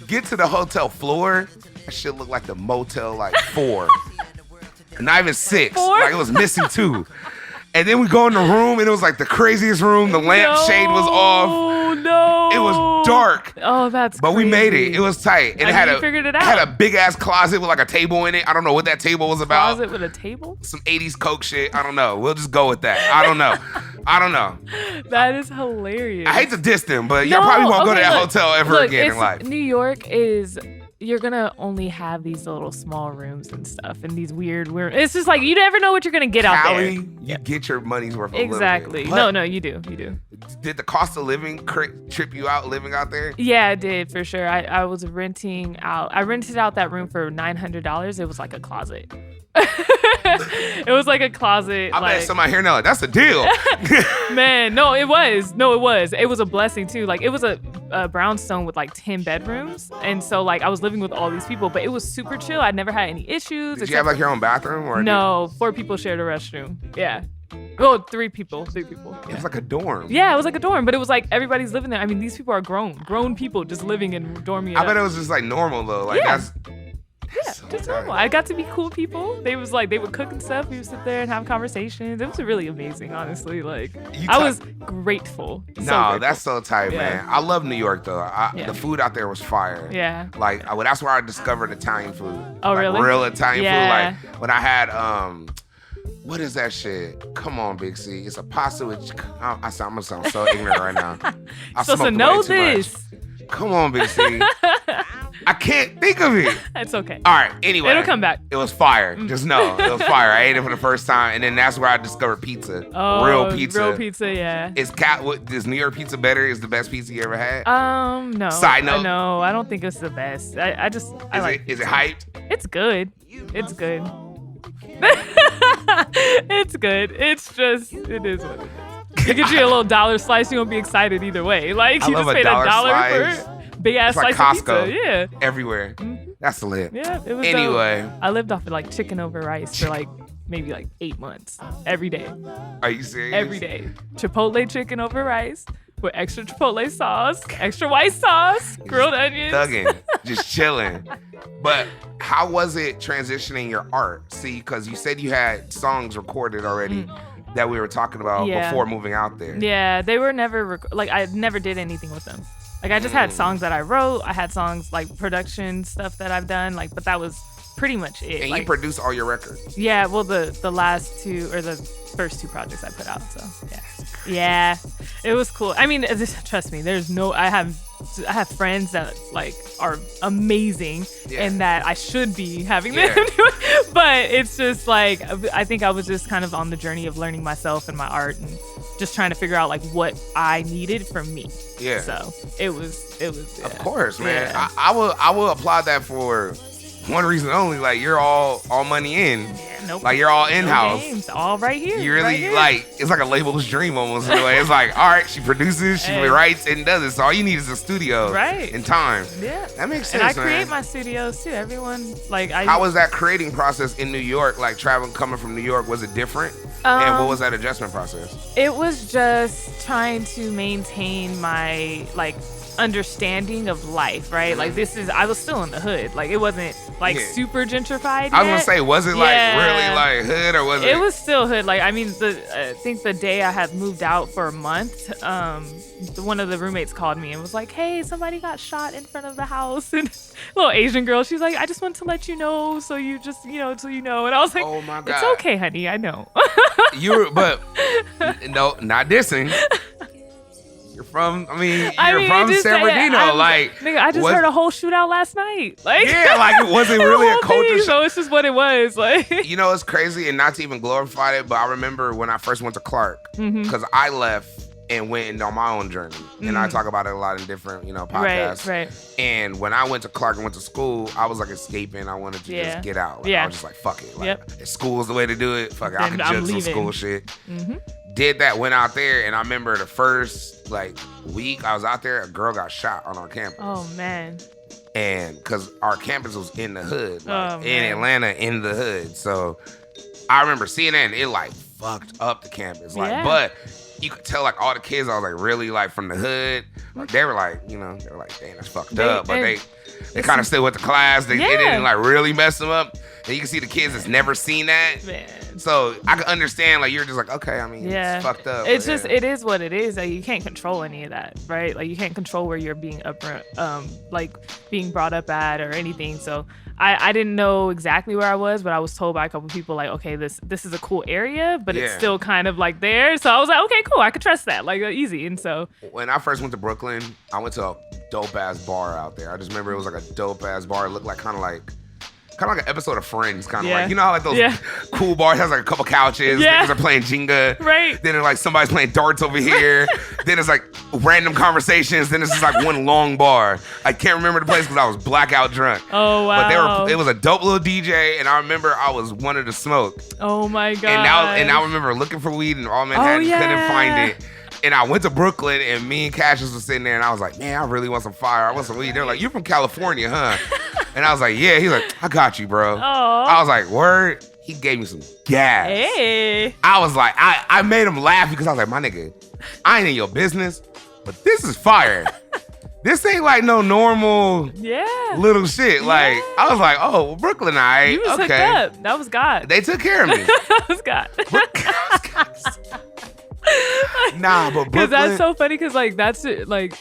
Get to the hotel floor, that shit looked like the Motel like 4. Not even 6. 4? Like it was missing 2. And then we go in the room and it was like the craziest room. The lampshade was off. No. It was dark. Oh, that's But crazy. we made it. It was tight. And you figured it out. had a big ass closet with like a table in it. I don't know what that table was about. Closet with a table? Some 80s Coke shit. I don't know. We'll just go with that. I don't know. That is hilarious. I hate to diss them, but y'all probably won't go to that hotel ever again in life. New York is... You're gonna only have these little small rooms and stuff and these weird. It's just like you never know what you're gonna get out there. You get your money's worth. Exactly. No, you do. Did the cost of living trip you out living out there? Yeah, it did for sure. I was renting out. I rented out that room for $900. It was like a closet. It was like a closet. I bet somebody here now. That's a deal. Man, no, it was. It was a blessing too. Like it was a brownstone with like 10 bedrooms, and so like I was living with all these people, but it was super chill. I never had any issues. Did you have like your own bathroom or no? 4 people shared a restroom. Yeah. Well, 3 people. Yeah. It was like a dorm. Yeah, it was like a dorm, but it was like everybody's living there. I mean, these people are grown people just living and dorming. I bet it was just like normal though. Like that's so Just Okay. normal. I got to meet cool people. They would cook and stuff. We would sit there and have conversations. It was really amazing, honestly. Like, I was grateful. So No, grateful. that's so tight, Yeah. man. I love New York though. Yeah. The food out there was fire. Yeah. Like that's where I discovered Italian food. Oh, like, really? Real Italian Yeah. food. Like when I had what is that shit? Come on, Big C. It's a pasta with. I'm gonna sound so ignorant right now. I Supposed to smoked know way too much. this. Come on, Big C. I can't think of it. It's okay. All right. Anyway, It'll come back. It was fire. Just know it was fire. I ate it for the first time, and then that's where I discovered pizza. Oh, real pizza. Real pizza, yeah. Is New York pizza better? Is the best pizza you ever had? No. Side note. No, I don't think it's the best. I like. Is it hyped? It's good. It's good. It's good. It's just, it is what it is. They get you a little dollar slice, you won't be excited either way. Like, I you love just a paid dollar $1 slice. for big ass It's like slice of Costco. pizza. Yeah. Everywhere. That's lit. Yeah, it was Anyway. dope. I lived off of like chicken over rice for like maybe like 8 months. Every day. Are you serious? Every day. Chipotle chicken over rice with extra Chipotle sauce, extra white sauce, grilled onions. Thugging, just chilling. But how was it transitioning your art? See, because you said you had songs recorded already that we were talking about before moving out there. Yeah, they were never, I never did anything with them. Like, I just had songs that I wrote. I had songs, like, production stuff that I've done, like, but that was pretty much it. And like, you produce all your records? Yeah, well, the last two, or the first two projects I put out, so, yeah. Yeah, it was cool. I mean, trust me, I have friends that, like, are amazing and that I should be having them do it. But it's just, like, I think I was just kind of on the journey of learning myself and my art and just trying to figure out, like, what I needed from me. Yeah. So it was. Yeah. Of course, man. Yeah. I will applaud that for one reason only. Like, you're all money in. Yeah, nope. Like, you're all in-house. Games, all right here. You really, right here. like, it's like a label's dream almost in a way. It's like, all right, she produces, she Hey. writes, and does it. So all you need is a studio. Right. And time. Yeah. That makes sense, And I man. create my studios, too. Everyone, like, How was that creating process in New York? Like, coming from New York, was it different? And what was that adjustment process? It was just trying to maintain my, like, understanding of life, right? Like, I was still in the hood. Like, it wasn't, like, super gentrified I was yet. gonna say, was it like really like hood or was it? It was still hood. Like, I mean, I think the day I had moved out for a month, one of the roommates called me and was like, "Hey, somebody got shot in front of the house." And little Asian girl, she's like, "I just want to let you know, so you just, so you know." And I was like, "Oh my God, it's okay, honey, I know." but no, not dissing. You're from San Bernardino. Like, nigga, I just heard a whole shootout last night. Like, yeah, like it wasn't really a culture shock. So it's just what it was. Like, it's crazy, and not to even glorify it, but I remember when I first went to Clark, because I left and went on my own journey, and I talk about it a lot in different, podcasts. Right. And when I went to Clark and went to school, I was like escaping. I wanted to just get out. Like, I was just like, fuck it. Like, if school's the way to do it, fuck it. I can judge some school shit. Did that, went out there, and I remember the first week I was out there, a girl got shot on our campus. Oh man. And because our campus was in the hood, in Atlanta, in the hood. So I remember seeing that, and it fucked up the campus. But you could tell all the kids, I was really from the hood. They were they were like, damn, that's fucked up. But they kind of still went to class. They didn't really mess them up. And you can see the kids that's never seen that. Man. So I can understand, you're just okay, I mean, it's fucked up. It's just, it is what it is. Like, you can't control any of that, right? Like, you can't control where you're being being brought up at or anything. So I didn't know exactly where I was, but I was told by a couple people, okay, this is a cool area, but it's still kind of there. So I was like, okay, cool, I could trust that, easy. And so when I first went to Brooklyn, I went to a dope ass bar out there. I just remember it was a dope ass bar. It looked kind of like an episode of Friends, kind of how those cool bars has a couple couches, niggas are playing Jenga, right? Then it's somebody's playing darts over here, then it's random conversations, then it's just one long bar. I can't remember the place because I was blackout drunk. Oh wow! But it was a dope little DJ, and I remember I was wanted to smoke. Oh my God! And I remember looking for weed in all Manhattan, couldn't find it. And I went to Brooklyn, and me and Cassius was sitting there, and I was like, man, I really want some fire. I want some weed. They're like, you're from California, huh? And I was like, yeah. He's like, I got you, bro. Aww. I was like, word? He gave me some gas. Hey. I was like, I made him laugh because I was like, my nigga, I ain't in your business, but this is fire. This ain't like no normal Yeah. little shit. Like, I was like, oh, Brooklyn, You was hooked okay. up. That was God. They took care of me. That was God. Nah, but Because Brooklyn. that's so funny. Because like that's like,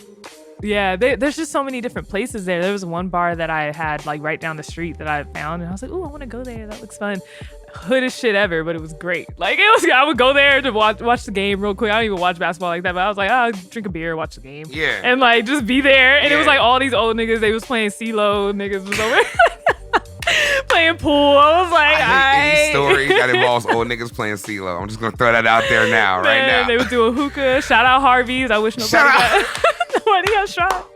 yeah, there's just so many different places there. There was one bar that I had like right down the street that I found, and I was like, oh, I want to go there. That looks fun. Hoodest shit ever, but it was great. Like it was, I would go there to watch the game real quick. I don't even watch basketball like that, but I was like, oh, I'll drink a beer, watch the game, Yeah. and like just be there. And it was Yeah. like all these old niggas. They was playing CeeLo. Niggas was over playing pool. I was like, I hate any aight. story that involves old niggas playing CeeLo. I'm just gonna throw that out there now, right Man, now. they was doing hookah. Shout out Harvey's. I wish nobody got shot.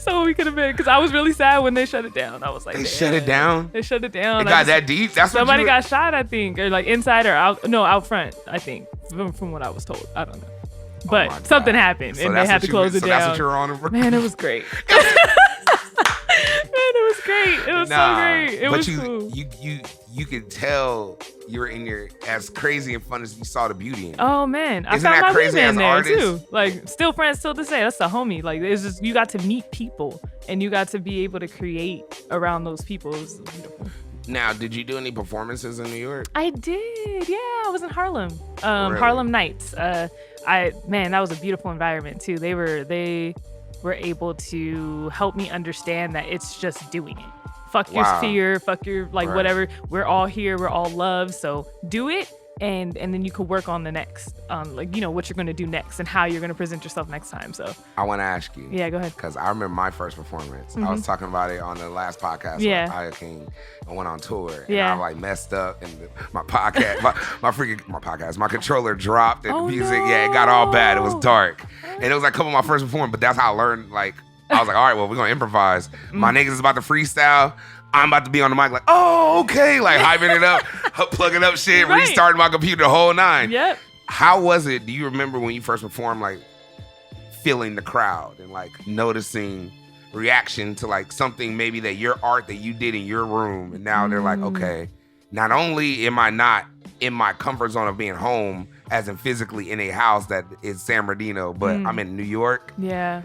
So we could have been, because I was really sad when they shut it down. I was like, They damn. shut it down? They shut it down. It got that deep? That's what somebody you- got shot, I think, or like inside or out. No, out front, I think, from what I was told. I don't know, but my something God. happened, So and they that's had what to you- close it so down. that's what you're on. Man, it was great. Man, it was great. It was so great. It but was you, cool. you could tell you were in your as crazy and fun as you saw the beauty in it. Oh man, I Isn't found that my crazy wingman as an there artist? too. Like still friends till this day. That's the homie. Like it's just you got to meet people and you got to be able to create around those people. It was beautiful. Now, did you do any performances in New York? I did. Yeah, I was in Harlem. Really? Harlem Nights. That was a beautiful environment too. They were able to help me understand that it's just doing it. Fuck your Wow. fear, fuck your like Right. whatever. We're all here, we're all love. So do it and then you could work on the next what you're gonna do next and how you're gonna present yourself next time. So I want to ask you. yeah, go ahead. Because I remember my first performance. I was talking about it on the last podcast. Yeah. With Aya King. I went on tour. And Yeah. I like messed up. And my podcast, my controller dropped. And Oh, the music, it got all bad. It was no. dark. And it was like a couple of my first performance. But that's how I learned. Like, I was like, all right, well, we're going to improvise. My niggas is about to freestyle. I'm about to be on the mic like, oh, okay. Like hyping it up, plugging up shit, Right. restarting my computer, the whole nine. Yep. How was it? Do you remember when you first performed, like feeling the crowd and like noticing reaction to like something maybe that your art that you did in your room, and now they're like, okay, not only am I not in my comfort zone of being home, as in physically in a house that is San Bernardino, but I'm in New York, Yeah.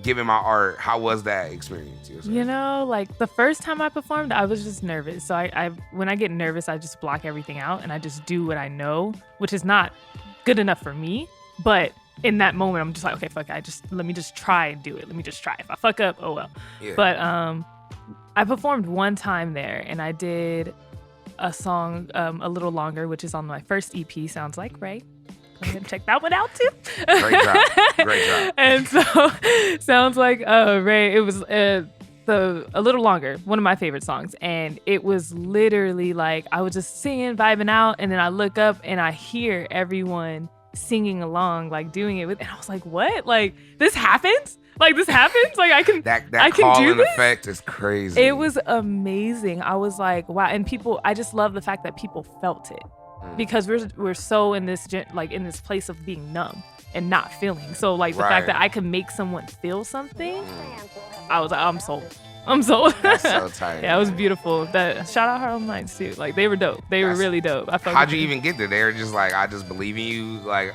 giving my art. How was that experience? You know, like the first time I performed, I was just nervous. So I when I get nervous, I just block everything out and I just do what I know, which is not good enough for me. But in that moment, I'm just like, okay, fuck it. Let me just try and do it. Let me just try. If I fuck up, oh well. Yeah. But I performed one time there and I did a song A Little Longer, which is on my first EP, Sounds Like Ray. Go ahead and check that one out too. Great job. Great job. And so, Sounds Like Ray. It was A Little Longer, one of my favorite songs. And it was literally like I was just singing, vibing out, and then I look up and I hear everyone singing along, like doing it with, and I was like, what? Like this happens? Like this happens? Like I can That I can call do and this? effect is crazy. It was amazing. I was like, wow. And people, I just love the fact that people felt it because we're so in this in this place of being numb and not feeling. So like the Right. fact that I could make someone feel something, I was like, I'm sold. I'm sold. That's so tight. Yeah, it was beautiful. That shout out Harlem Nights too. Like they were dope. They were really dope. I fucked How'd with you them. even get there? They were just like, I just believe in you. Like,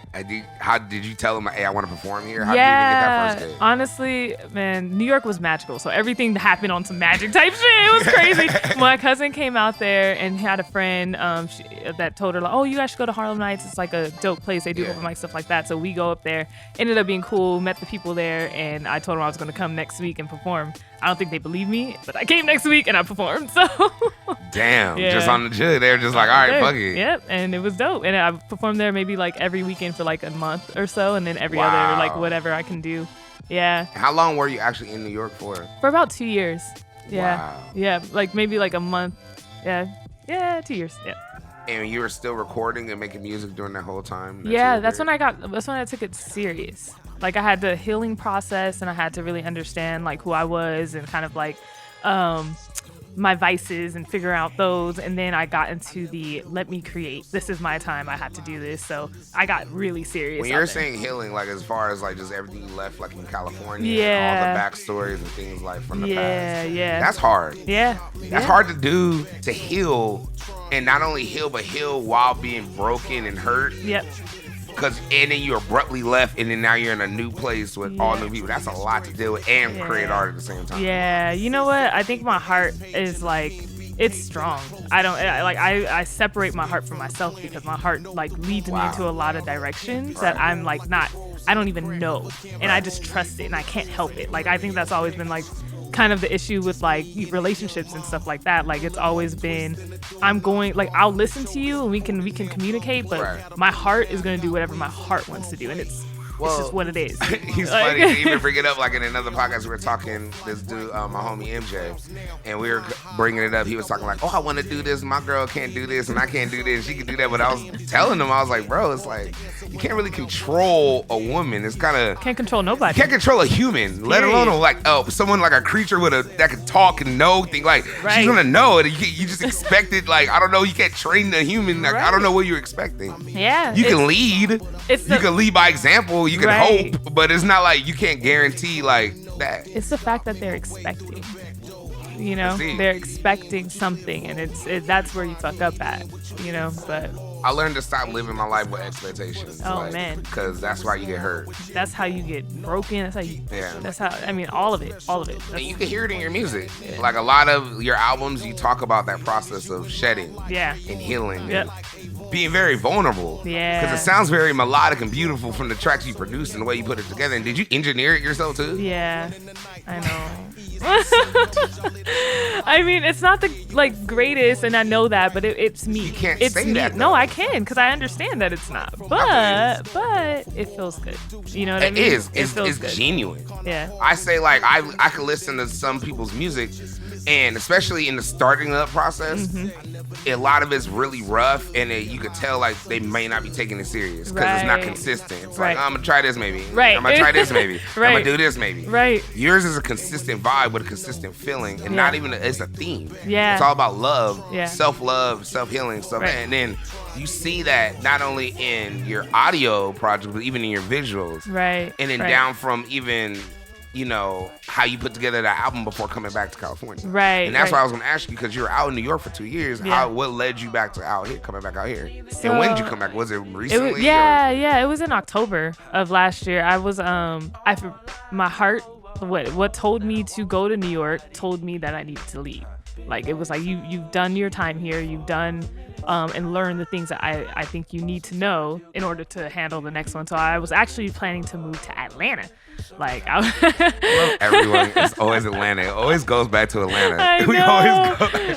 how did you tell them, hey, I want to perform here? How did you even get that first gig? Honestly, man, New York was magical. So everything happened on some magic type shit. It was crazy. My cousin came out there and had a friend that told her, like, oh, you guys should go to Harlem Nights. It's like a dope place. They do Yeah. open mic stuff like that. So we go up there. Ended up being cool. Met the people there, and I told them I was going to come next week and perform. I don't think they believed me, but I came next week and I performed. So Damn, Yeah. just on the jig. They were just like, all right, yeah. fuck it. Yep, and it was dope. And I performed there maybe like every weekend for like a month or so, and then every other like Wow. whatever I can do. Yeah, How long were you actually in New York for? for about 2 years. Yeah, Wow. yeah, like maybe like a month. Yeah, 2 years. Yeah, And you were still recording and making music during that whole time? that you yeah. were That's there? when I took it serious. Like I had the healing process, and I had to really understand like who I was and kind of like my vices and figure out those. And then I got into the let me create. This is my time. I had to do this. So I got really serious. When out you're there. saying healing, like as far as like just everything you left, like in California, Yeah. all the backstories and things like from the past. Yeah. That's hard. Yeah. That's hard to do, to heal, and not only heal, but heal while being broken and hurt. Yep. and then you abruptly left, and then now you're in a new place with all new people. That's a lot to deal with and create art at the same time. Yeah, you know what? I think my heart is like, it's strong. I separate my heart from myself because my heart like leads me into a lot of directions that I'm like I don't even know, and I just trust it and I can't help it. Like I think that's always been like kind of the issue with like relationships and stuff like that. Like it's always been, I'll listen to you and we can communicate, but my heart is gonna do whatever my heart wants to do, and it's just what it is. He's funny. You even bring it up like in another podcast. We were talking this dude, my homie MJ, and we were bringing it up. He was talking like, "Oh, I want to do this. My girl can't do this, and I can't do this. She can do that." But I was telling him, I was like, "Bro, it's like you can't really control a woman. It's kind of can't control nobody. You can't control a human, let alone someone like a creature that can talk and know things. Like she's gonna know it. You just expect it. Like I don't know. You can't train the human. Like I don't know what you're expecting. Yeah, you can lead. You can lead by example. You can hope, but it's not like you can't guarantee like that. It's the fact that they're expecting. You know, they're expecting something, and that's where you fuck up at. You know, but I learned to stop living my life with expectations. Oh man, because that's why you get hurt. That's how you get broken. That's how you. Yeah. That's how. I mean, all of it. And you can hear it in your music. Yeah. Like a lot of your albums, you talk about that process of shedding. Yeah. And healing. Yep. And being very vulnerable. Yeah. Because it sounds very melodic and beautiful from the tracks you produced and the way you put it together. And did you engineer it yourself too? Yeah. I know. I mean, it's not the greatest, and I know that, but it's me. You can't it's say me. that. No, I can, because I understand that it's not. But it feels good. You know what I mean? It is. It's good. Genuine. Yeah. I say like I could listen to some people's music, and especially in the starting up process, a lot of it's really rough, and you could tell like they may not be taking it serious because it's not consistent. It's like I'm gonna try this maybe. I'm gonna try this maybe. I'm gonna do this maybe. Yours is a consistent vibe with a consistent feeling, and not even it's a theme. Yeah. It's all about love, self-love, self-healing, stuff. And then you see that not only in your audio project, but even in your visuals. And then down from even, you know, how you put together that album before coming back to California. And that's why I was going to ask you, because you were out in New York for 2 years. What led you back to coming back out here? So, and when did you come back? Was it recently? It was in October of last year. I was, my heart, what told me to go to New York told me that I needed to leave. Like, it was like, you've done your time here. You've done and learn the things that I think you need to know in order to handle the next one. So I was actually planning to move to Atlanta. Like, everyone, it's always Atlanta. It always goes back to Atlanta. I know. We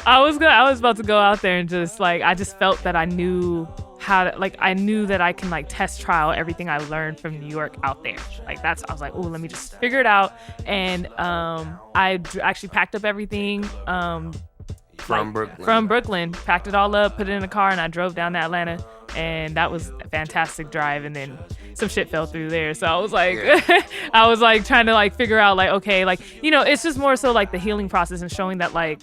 always go. I was about to go out there and just like, I just felt that I knew how to, like, I knew that I can like test trial everything I learned from New York out there. Like I was like, oh, let me just figure it out. And I actually packed up everything. From Brooklyn, packed it all up, put it in a car, and I drove down to Atlanta, and that was a fantastic drive. And then some shit fell through there, so I was like, I was like trying to like figure out like, okay, like, you know, it's just more so like the healing process and showing that like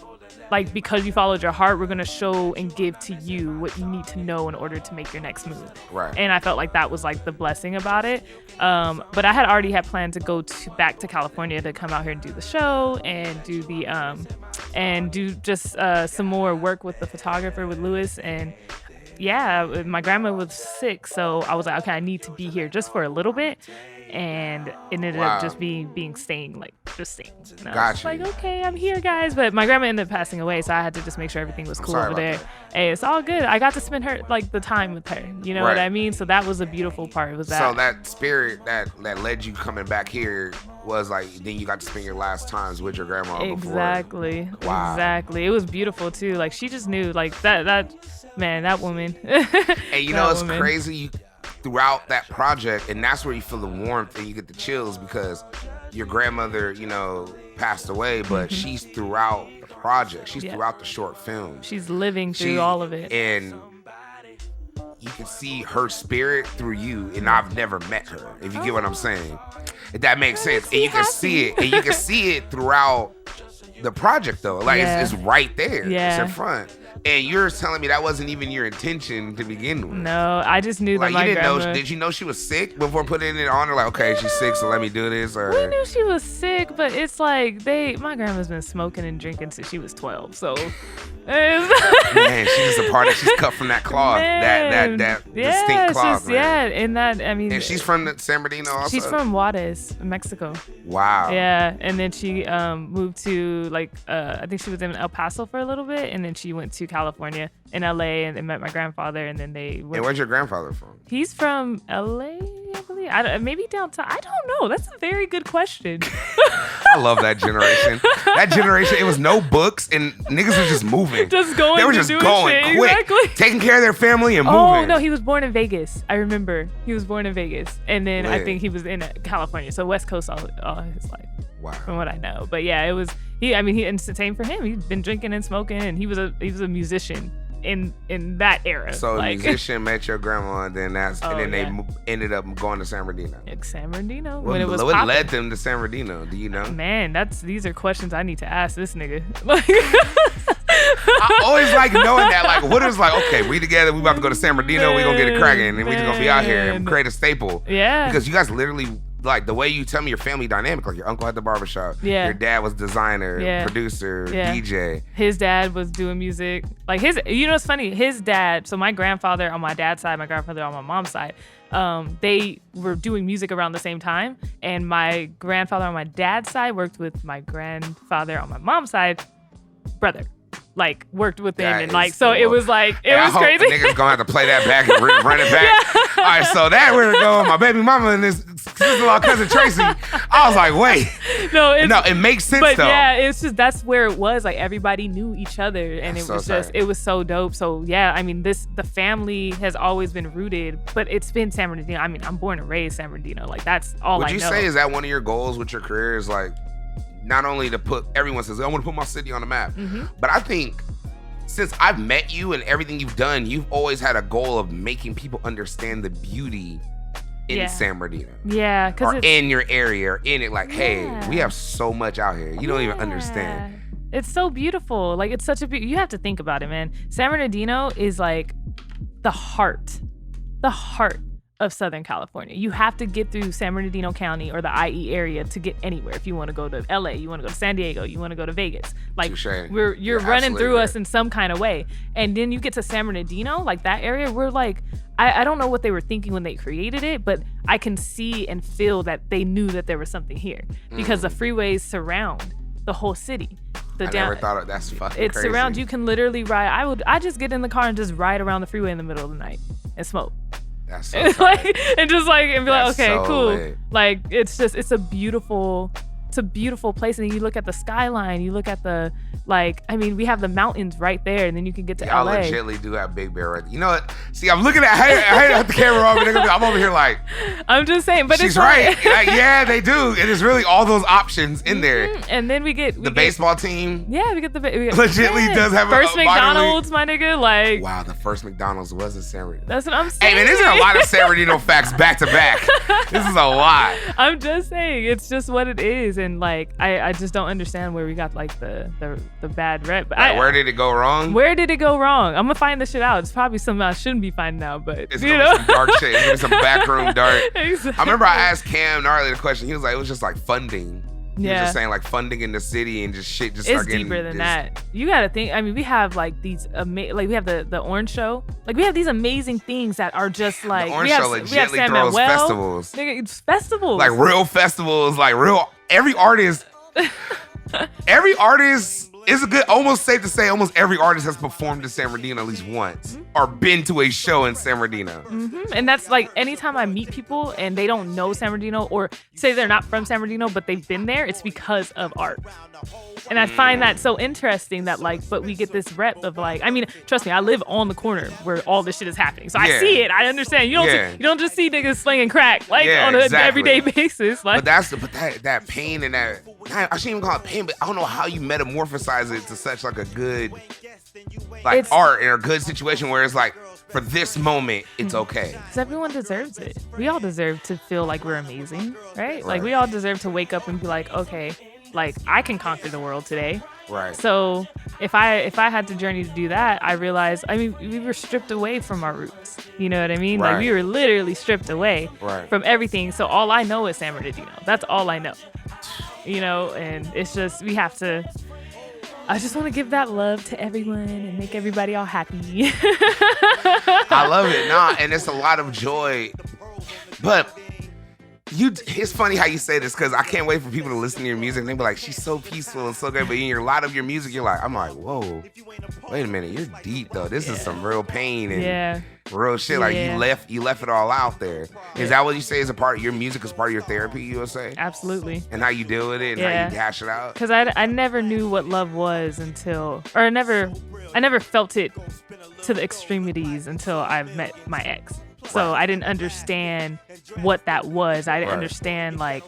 because you followed your heart, we're gonna show and give to you what you need to know in order to make your next move. And I felt like that was like the blessing about it. But I had already had planned to go back to California to come out here and do the show and do the and do just some more work with the photographer with Lewis. And yeah, my grandma was sick, so I was like, okay, I need to be here just for a little bit. And it ended up just being staying. And I was like, okay, I'm here, guys. But my grandma ended up passing away, so I had to just make sure everything was cool over there. Hey, it's all good. I got to spend the time with her. You know what I mean? So that was a beautiful part. Was that? So that spirit that led you coming back here was like, then you got to spend your last times with your grandma. Exactly. Before. Wow. Exactly. It was beautiful too. Like she just knew, like that woman. And you know, it's crazy. Throughout that project, and that's where you feel the warmth and you get the chills, because your grandmother, you know, passed away, but she's throughout the project. She's throughout the short film. She's living through all of it. And you can see her spirit through you, and I've never met her, if you get what I'm saying. If that makes sense. And you can see it, and you can see it throughout the project though. Like it's right there. It's in front. And you're telling me that wasn't even your intention to begin with. No, I just knew Like, that my you didn't grandma. know? Did you know she was sick before putting it on her? Like, okay, she's sick, so let me do this. Or We knew she was sick, but it's like my grandma's been smoking and drinking since she was 12. So, man, she's just a part of. She's cut from that cloth, that distinct cloth, man. Yeah, and that I mean. And she's from San Bernardino also. She's from Juarez, Mexico. Wow. Yeah, and then she moved to I think she was in El Paso for a little bit, and then she went to California in LA and met my grandfather, and then they went. And where's your grandfather from? He's from LA, I believe. Maybe downtown. I don't know. That's a very good question. I love that generation. That generation, it was no books and niggas was just moving. Just going. They were to just doing going shit. quick, Exactly. taking care of their family and moving. Oh no, he was born in Vegas. I remember he was born in Vegas, and then I Lit. think he was in California, so West Coast all his life. Wow. From what I know, but yeah, it was he. I mean, and same for him. He's been drinking and smoking, and he was a musician in that era. So a like, musician met your grandma, and then they ended up going to San Bernardino. San Bernardino What, when it was what poppin'. led them to San Bernardino? Do you know? Man, these are questions I need to ask this nigga. Like, I always like knowing that. Like, what is like? Okay, we together. We about to go to San Bernardino. We gonna get it cracking, and we just gonna be out here and create a staple. Yeah. Because you guys literally. Like the way you tell me your family dynamic, like your uncle had the barbershop, Yeah. your dad was designer, Yeah. producer, Yeah. DJ. His dad was doing music. Like it's funny, his dad, so my grandfather on my dad's side, my grandfather on my mom's side, they were doing music around the same time. And my grandfather on my dad's side worked with my grandfather on my mom's side, brother. Like worked with him That and like is so cool. it was like it And was I hope crazy. the niggas gonna have to play that back and run it back. All right, so that we're going. My baby mama and this sister-in-law cousin Tracy. I was like, wait, No, it makes sense but though. yeah, it's just that's where it was. Like everybody knew each other, and That's it was so just tight. it was so dope. So yeah, I mean, the family has always been rooted, but it's been San Bernardino. I mean, I'm born and raised San Bernardino. Like that's all Would I you know. say is that one of your goals with your career is like not only to put everyone says I want to put my city on the map, but I think since I've met you and everything you've done, you've always had a goal of making people understand the beauty in Yeah. San Bernardino. Yeah, because Or in your area, or in it, like, hey, we have so much out here. You don't even understand. It's so beautiful. Like it's such a you have to think about it, man. San Bernardino is like the heart of Southern California. You have to get through San Bernardino County or the IE area to get anywhere. If you want to go to LA, you want to go to San Diego, you want to go to Vegas. Like Touché. you're You're running absolutely through right. us in some kind of way. And then you get to San Bernardino, like that area, we're like, I don't know what they were thinking when they created it, but I can see and feel that they knew that there was something here because the freeways surround the whole city. I never thought of that's fucking It crazy. surrounds. You can literally ride. I just get in the car and just ride around the freeway in the middle of the night and smoke. That's so And tight. like and just like and be like, That's okay, so cool. lit. Like it's a beautiful place. And then you look at the skyline, you look at the we have the mountains right there, and then you can get to Y'all LA. legitly do have Big Bear right there. You know what? See, I'm looking at I hate to have the camera on, but I'm over here like I'm just saying, but she's it's right. like, Like, yeah, they do. It is really all those options in there. and then we get The baseball team. Yeah, we get Legitly does have a first minor league- McDonald's, my nigga. Like Wow, the first McDonald's was in San Bernardino. that's what I'm saying. Hey man, there's a lot of San Bernardino facts back to back. This is a lot. I'm just saying, it's just what it is, and like I just don't understand where we got like the bad rep. But Like, where did it go wrong? where did it go wrong? I'm gonna find this shit out. It's probably something I shouldn't be finding out, but It's you gonna know, be some dark shit. It's gonna be some backroom dark. Exactly. I remember I asked Cam Gnarly the question. He was like, it was just like funding. He was Yeah. just saying like funding in the city and just shit just It's start getting deeper than just- that. You gotta think. I mean, we have like these we have the Orange Show. Like we have these amazing things that are just like The Orange we have, Show we have legitly San throws Manuel. festivals. Nigga, it's festivals. Like real festivals, like real every artist is a good almost safe to say almost every artist has performed in San Bernardino at least once or been to a show in San Bernardino. And that's like anytime I meet people and they don't know San Bernardino or say they're not from San Bernardino, but they've been there, it's because of art. And I find that so interesting that like, but we get this rep of like, I mean, trust me, I live on the corner where all this shit is happening. So Yeah. I see it. I understand. You don't just see niggas slinging crack like Yeah, on an exactly. everyday basis. Like, But that pain and that I shouldn't even call it pain, but I don't know how you metamorphosize it to such like a good like It's- art or a good situation where it's like for this moment it's okay. because everyone deserves it. We all deserve to feel like we're amazing, right? Like Right. we all deserve to wake up and be like, okay, like I can conquer the world today. Right. So if I had the journey to do that, I realized, I mean, we were stripped away from our roots. You know what I mean? Right. Like we were literally stripped away Right. from everything. So all I know is San Bernardino. That's all I know. You know, and it's just, we have to, I just want to give that love to everyone and make everybody all happy. I love it. Nah, and it's a lot of joy. But it's funny how you say this, because I can't wait for people to listen to your music and they be like, she's so peaceful and so good. But in a lot of your music, I'm like, whoa, wait a minute, you're deep though. This is some real pain and real shit. Like you left it all out there. Is that what you say is a part of your music, is part of your therapy, you would say? Absolutely. And how you deal with it and how you hash it out? Because I never knew what love was I never felt it to the extremities until I met my ex. So I didn't understand what that was. I didn't understand like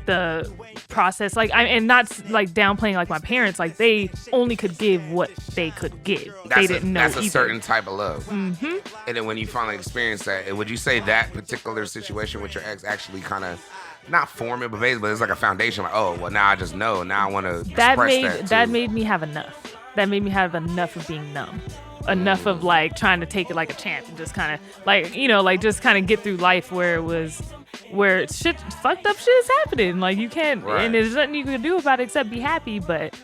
the process, like and not like downplaying like my parents. Like they only could give what they could give. They didn't know. That's a either. certain type of love. Mm-hmm. And then when you finally experience that, would you say that particular situation with your ex actually kind of not form it, but basically it's like a foundation? Like, oh, well, now I just know. Now I want to express that. That made me have enough. That made me have enough of being numb. Enough of like trying to take it like a champ and just kind of like, you know, like just kind of get through life where fucked up shit is happening. Like you can't, and there's nothing you can do about it except be happy. But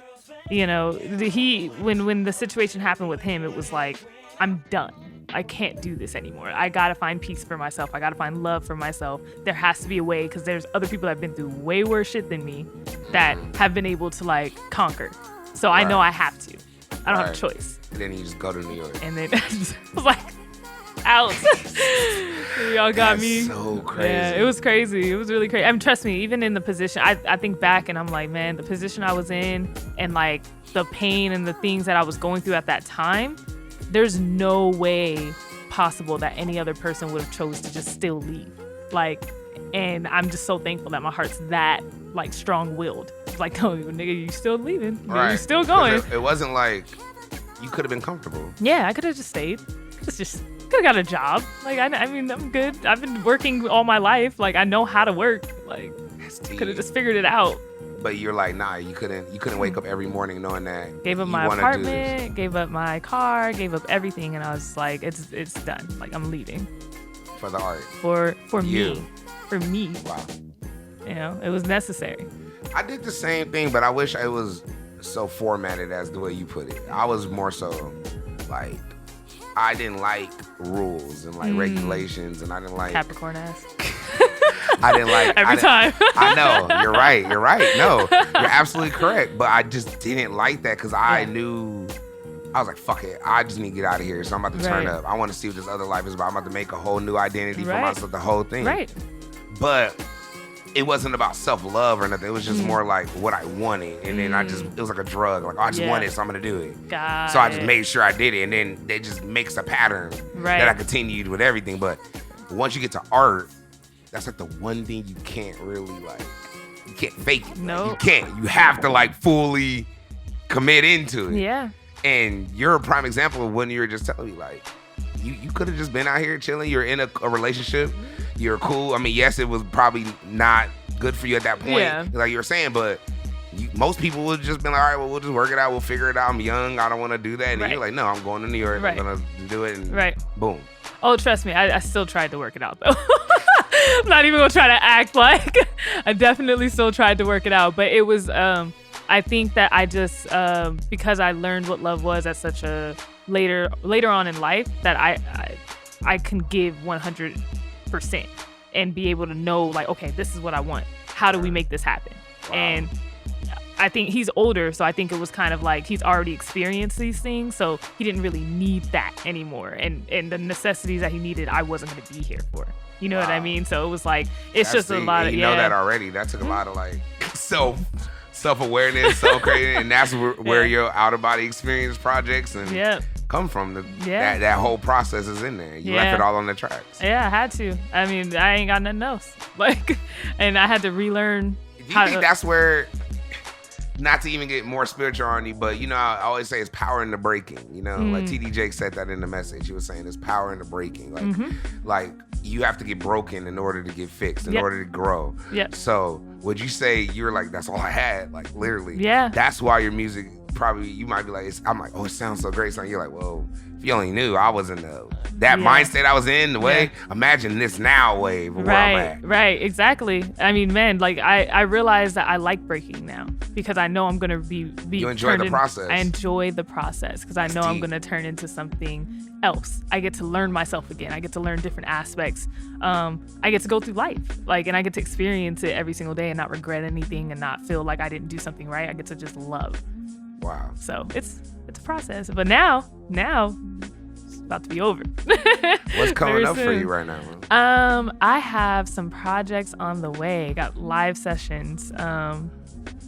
you know, when the situation happened with him, it was like, I'm done. I can't do this anymore. I gotta find peace for myself. I gotta find love for myself. There has to be a way, because there's other people that have been through way worse shit than me that have been able to like conquer. So I know I have to. I don't have a choice. And then you just go to New York. And then I was like, out. Y'all got me. So crazy. Yeah, it was crazy. It was really crazy. I mean, trust me, even in the position, I think back and I'm like, man, the position I was in and like the pain and the things that I was going through at that time, there's no way possible that any other person would have chose to just still leave. Like, and I'm just so thankful that my heart's that like strong-willed. It's like, no, nigga, you still leaving. Nigga, you still going. It wasn't like you could have been comfortable. Yeah, I could have just stayed. Could have got a job. Like, I mean, I'm good. I've been working all my life. Like, I know how to work. Like, could have just figured it out. But you're like, nah, you couldn't wake up every morning knowing that. Gave up my apartment, gave up my car, gave up everything, and I was like, it's done. Like, I'm leaving. For the art. For me. For me. Wow. You know, it was necessary. I did the same thing, but I wish it was so formatted as the way you put it. I was more so like, I didn't like rules and like regulations, and I didn't like Capricorn ass. I didn't like every time. I know, you're right. No, you're absolutely correct. But I just didn't like that, because I knew, I was like, fuck it, I just need to get out of here. So I'm about to turn up. I want to see what this other life is about. I'm about to make a whole new identity for myself, the whole thing. Right. But it wasn't about self-love or nothing. It was just more like what I wanted. And then it was like a drug. Like, oh, I just want it, so I'm going to do it. So I just made sure I did it. And then it just makes a pattern that I continued with everything. But once you get to art, that's like the one thing you can't really like, you can't fake it. No. Like, you can't. You have to like fully commit into it. Yeah. And you're a prime example of when you were just telling me, like, you could have just been out here chilling. You're in a relationship. You're cool. I mean, yes, it was probably not good for you at that point, like you were saying, but most people would just been like, all right, well, we'll just work it out. We'll figure it out. I'm young. I don't want to do that. And you're like, no, I'm going to New York. I'm going to do it. And boom. Oh, trust me. I still tried to work it out, though. I'm not even going to try to act like I definitely still tried to work it out. But it was, I think that I just, because I learned what love was at such a later on in life, that I can give 100% and be able to know, like, okay, this is what I want. How do we make this happen? Wow. And I think he's older, so I think it was kind of like he's already experienced these things, so he didn't really need that anymore. And the necessities that he needed, I wasn't going to be here for. You know what I mean? So it was like, it's just a lot of, you know that already. That took a lot of like self-awareness, self-creating, and that's where your out-of-body experience projects and come from. That whole process is in there. You left it all on the tracks. Yeah, I had to. I mean, I ain't got nothing else. Like, and I had to relearn. Do you think that's where, not to even get more spiritual on you, but you know, I always say it's power in the breaking. You know, like TD Jakes said that in the message. He was saying there's power in the breaking. Like, like you have to get broken in order to get fixed, in order to grow. So would you say you're like, that's all I had? Like literally. Yeah. That's why your music you might be like, I'm like, oh, it sounds so great. So you're like, whoa, if you only knew I was in that mindset I was in, the way, imagine this now wave of where I'm at. Right, exactly. I mean, man, like I realize that I like breaking now because I know I'm going to be you enjoy the process. I enjoy the process because I know I'm going to turn into something else. I get to learn myself again. I get to learn different aspects. I get to go through life, like, and I get to experience it every single day and not regret anything and not feel like I didn't do something right. I get to just love. Wow. So it's a process, but now it's about to be over. What's coming up for you right now? I have some projects on the way. Got live sessions,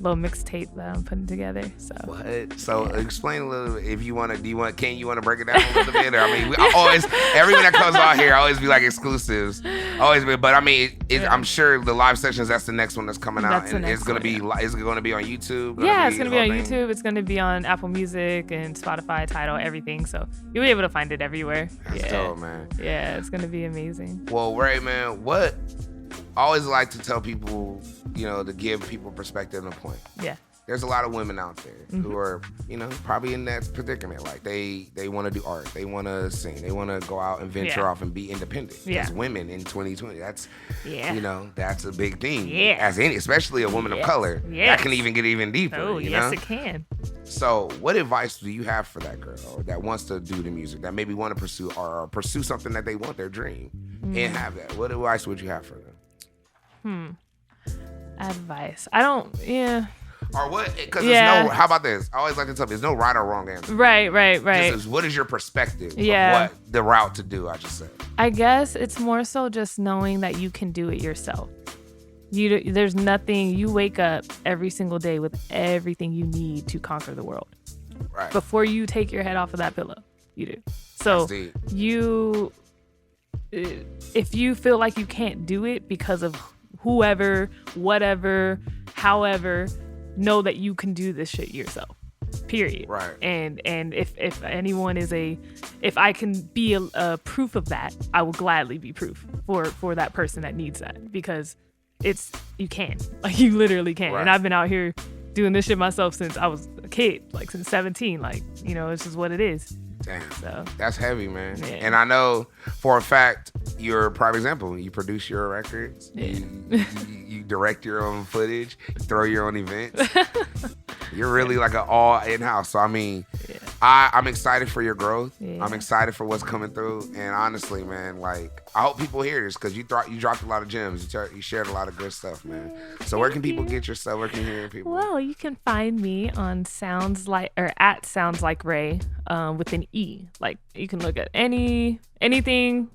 little mixtape that I'm putting together. So what? So explain a little bit. If you want to, you want to break it down a little bit? Or, I mean, I always, everything that comes out here, always be like exclusives. Always be, but I mean, I'm sure the live sessions, that's the next one that's coming out. That's and it's going to be, is it going to be on YouTube? Yeah, it's going to be on YouTube. It's going to be on Apple Music and Spotify, Tidal, everything. So you'll be able to find it everywhere. That's dope, man. Yeah, it's going to be amazing. Well, Ray, man, I always like to tell people, to give people perspective and a point. Yeah. There's a lot of women out there who are, probably in that predicament. Like they want to do art. They want to sing. They want to go out and venture off and be independent. As women in 2020, that's, that's a big thing. Yeah. Especially a woman of color. That can even get even deeper. Oh, yes, it can. So what advice do you have for that girl that wants to do the music, that maybe want to pursue or pursue something that they want, their dream, and have that? What advice would you have for them? Advice. Or what? Because there's no, how about this? I always like to tell people, there's no right or wrong answer. Right. What is your perspective of what the route to do, I should say? I guess it's more so just knowing that you can do it yourself. There's nothing, you wake up every single day with everything you need to conquer the world. Right. Before you take your head off of that pillow, you do. So if you feel like you can't do it because of whoever, whatever, however, know that you can do this shit yourself. Period. Right. And if anyone is if I can be a proof of that, I will gladly be proof for that person that needs that, because you can, like, you literally can. Right. And I've been out here doing this shit myself since I was a kid, like since 17, like, it's just what it is. Damn. So that's heavy, man. Yeah. And I know for a fact you're a prime example. You produce your records. Yeah. You direct your own footage. You throw your own events. You're really like an all in-house. So I mean, I'm excited for your growth. Yeah. I'm excited for what's coming through. And honestly, man, like, I hope people hear this, because you dropped a lot of gems. You shared a lot of good stuff, man. So where can people get your stuff? Where can you hear people? Well, you can find me on at Sounds Like Ray, with an E. Like, you can look at anything.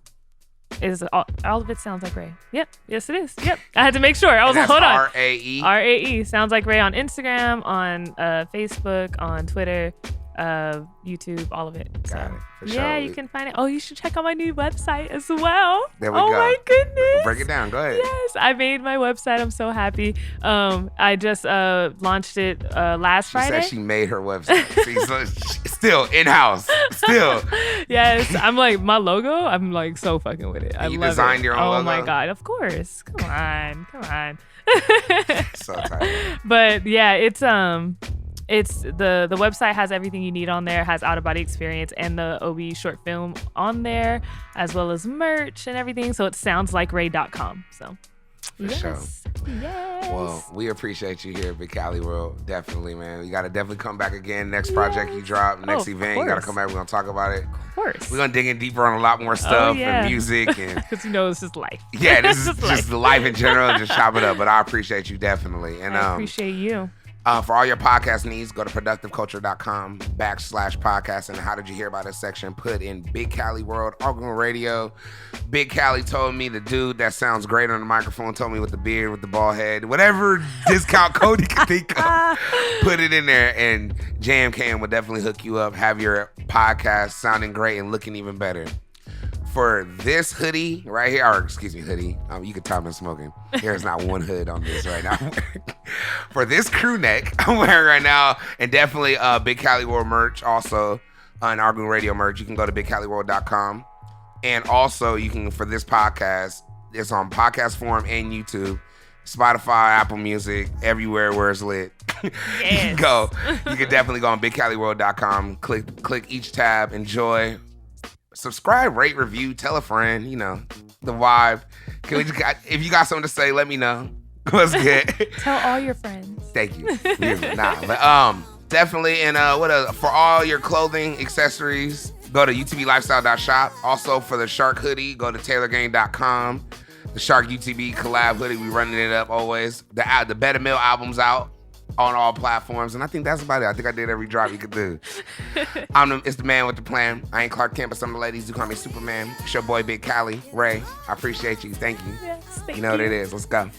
Is all of it Sounds Like Ray. Yep. Yes, it is. Yep. I had to make sure. I was like, hold on. RAE. RAE. Sounds Like Ray on Instagram, on Facebook, on Twitter, YouTube, all of it. Got it. For sure. Yeah, you can find it. Oh, you should check out my new website as well. There we go. Oh my goodness. Break it down. Go ahead. Yes, I made my website. I'm so happy. I just launched it last Friday. She said she made her website. See, so still in-house. Still. Yes, I'm like, my logo, I'm like so fucking with it. I you love designed it. your own logo? Oh my God, of course. Come on. So tight. But yeah, it's the website has everything you need on there. It has Out of Body Experience and the OB short film on there, as well as merch and everything. So it soundslikerae.com. So for sure. Yes. Well, we appreciate you here at Big Cali World. Definitely, man. You got to definitely come back again. Next project you drop, next event, you got to come back. We're going to talk about it. Of course. We're going to dig in deeper on a lot more stuff and music. Because this is life. Yeah, this is just life in general, and just chop it up. But I appreciate you definitely. And I appreciate you. For all your podcast needs, go to productiveculture.com/podcast. And how did you hear about us section? Put in Big Cali World, Arguing Radio. Big Cali told me, the dude that sounds great on the microphone, told me with the beard, with the bald head, whatever discount code you can think of, put it in there. And JMKM will definitely hook you up, have your podcast sounding great and looking even better. For this hoodie right here, or excuse me, hoodie. You can tell I'm smoking. There's not one hood on this right now. For this crew neck I'm wearing right now, and definitely Big Cali World merch, also an Arguing Radio merch, you can go to bigcaliworld.com. And also you can, for this podcast, it's on podcast form and YouTube. Spotify, Apple Music, everywhere where it's lit. You can go. You can definitely go on BigCaliWorld.com. Click each tab. Enjoy. Subscribe, rate, review, tell a friend. You know the vibe. If you got something to say, let me know. What's good? Tell all your friends. Thank you. Definitely. And for all your clothing accessories, go to utvlifestyle.shop. Also for the Shark hoodie, go to taylorgang.com. The Shark UTB collab hoodie, we running it up always. The Better Mill album's out on all platforms, and I think that's about it. I think I did every drop you could do. It's the man with the plan. I ain't Clark Kent, but some of the ladies do call me Superman. It's your boy Big Cali, Ray. I appreciate you. Thank you. Yes, thank you know what it is. Let's go.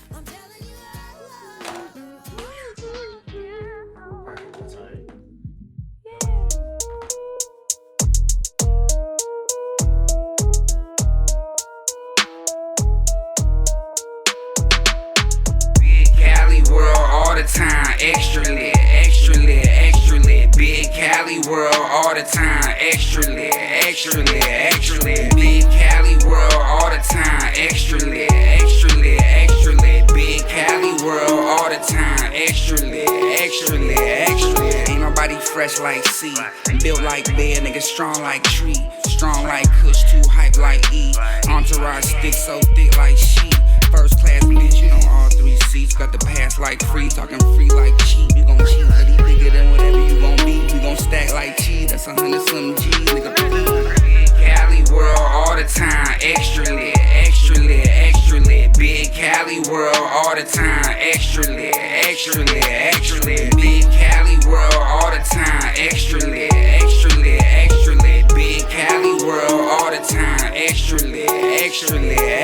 Time, extra lit, extra lit, extra lit. Big Cali world all the time, extra lit, extra lit, extra lit. Big Cali world all the time, extra lit, extra lit, extra lit. Big Cali world all the time, extra lit, extra lit, extra lit. Ain't nobody fresh like C, built like bear, nigga strong like tree, strong like Kush, too hype like E. Entourage stick so thick like sheep. First class bitch, you know all 3 seats. Got the pass like free, talking free like cheap. You gon' cheat, hoodie bigger than whatever you gon' be. We gon' stack like cheese, that's 100 some G's, nigga. Big Cali world all the time, extra lit, extra lit, extra lit. Big Cali world all the time, extra lit, extra lit, extra lit. Big Cali world all the time, extra lit, extra lit, extra lit. Big Cali world all the time, extra lit, extra lit.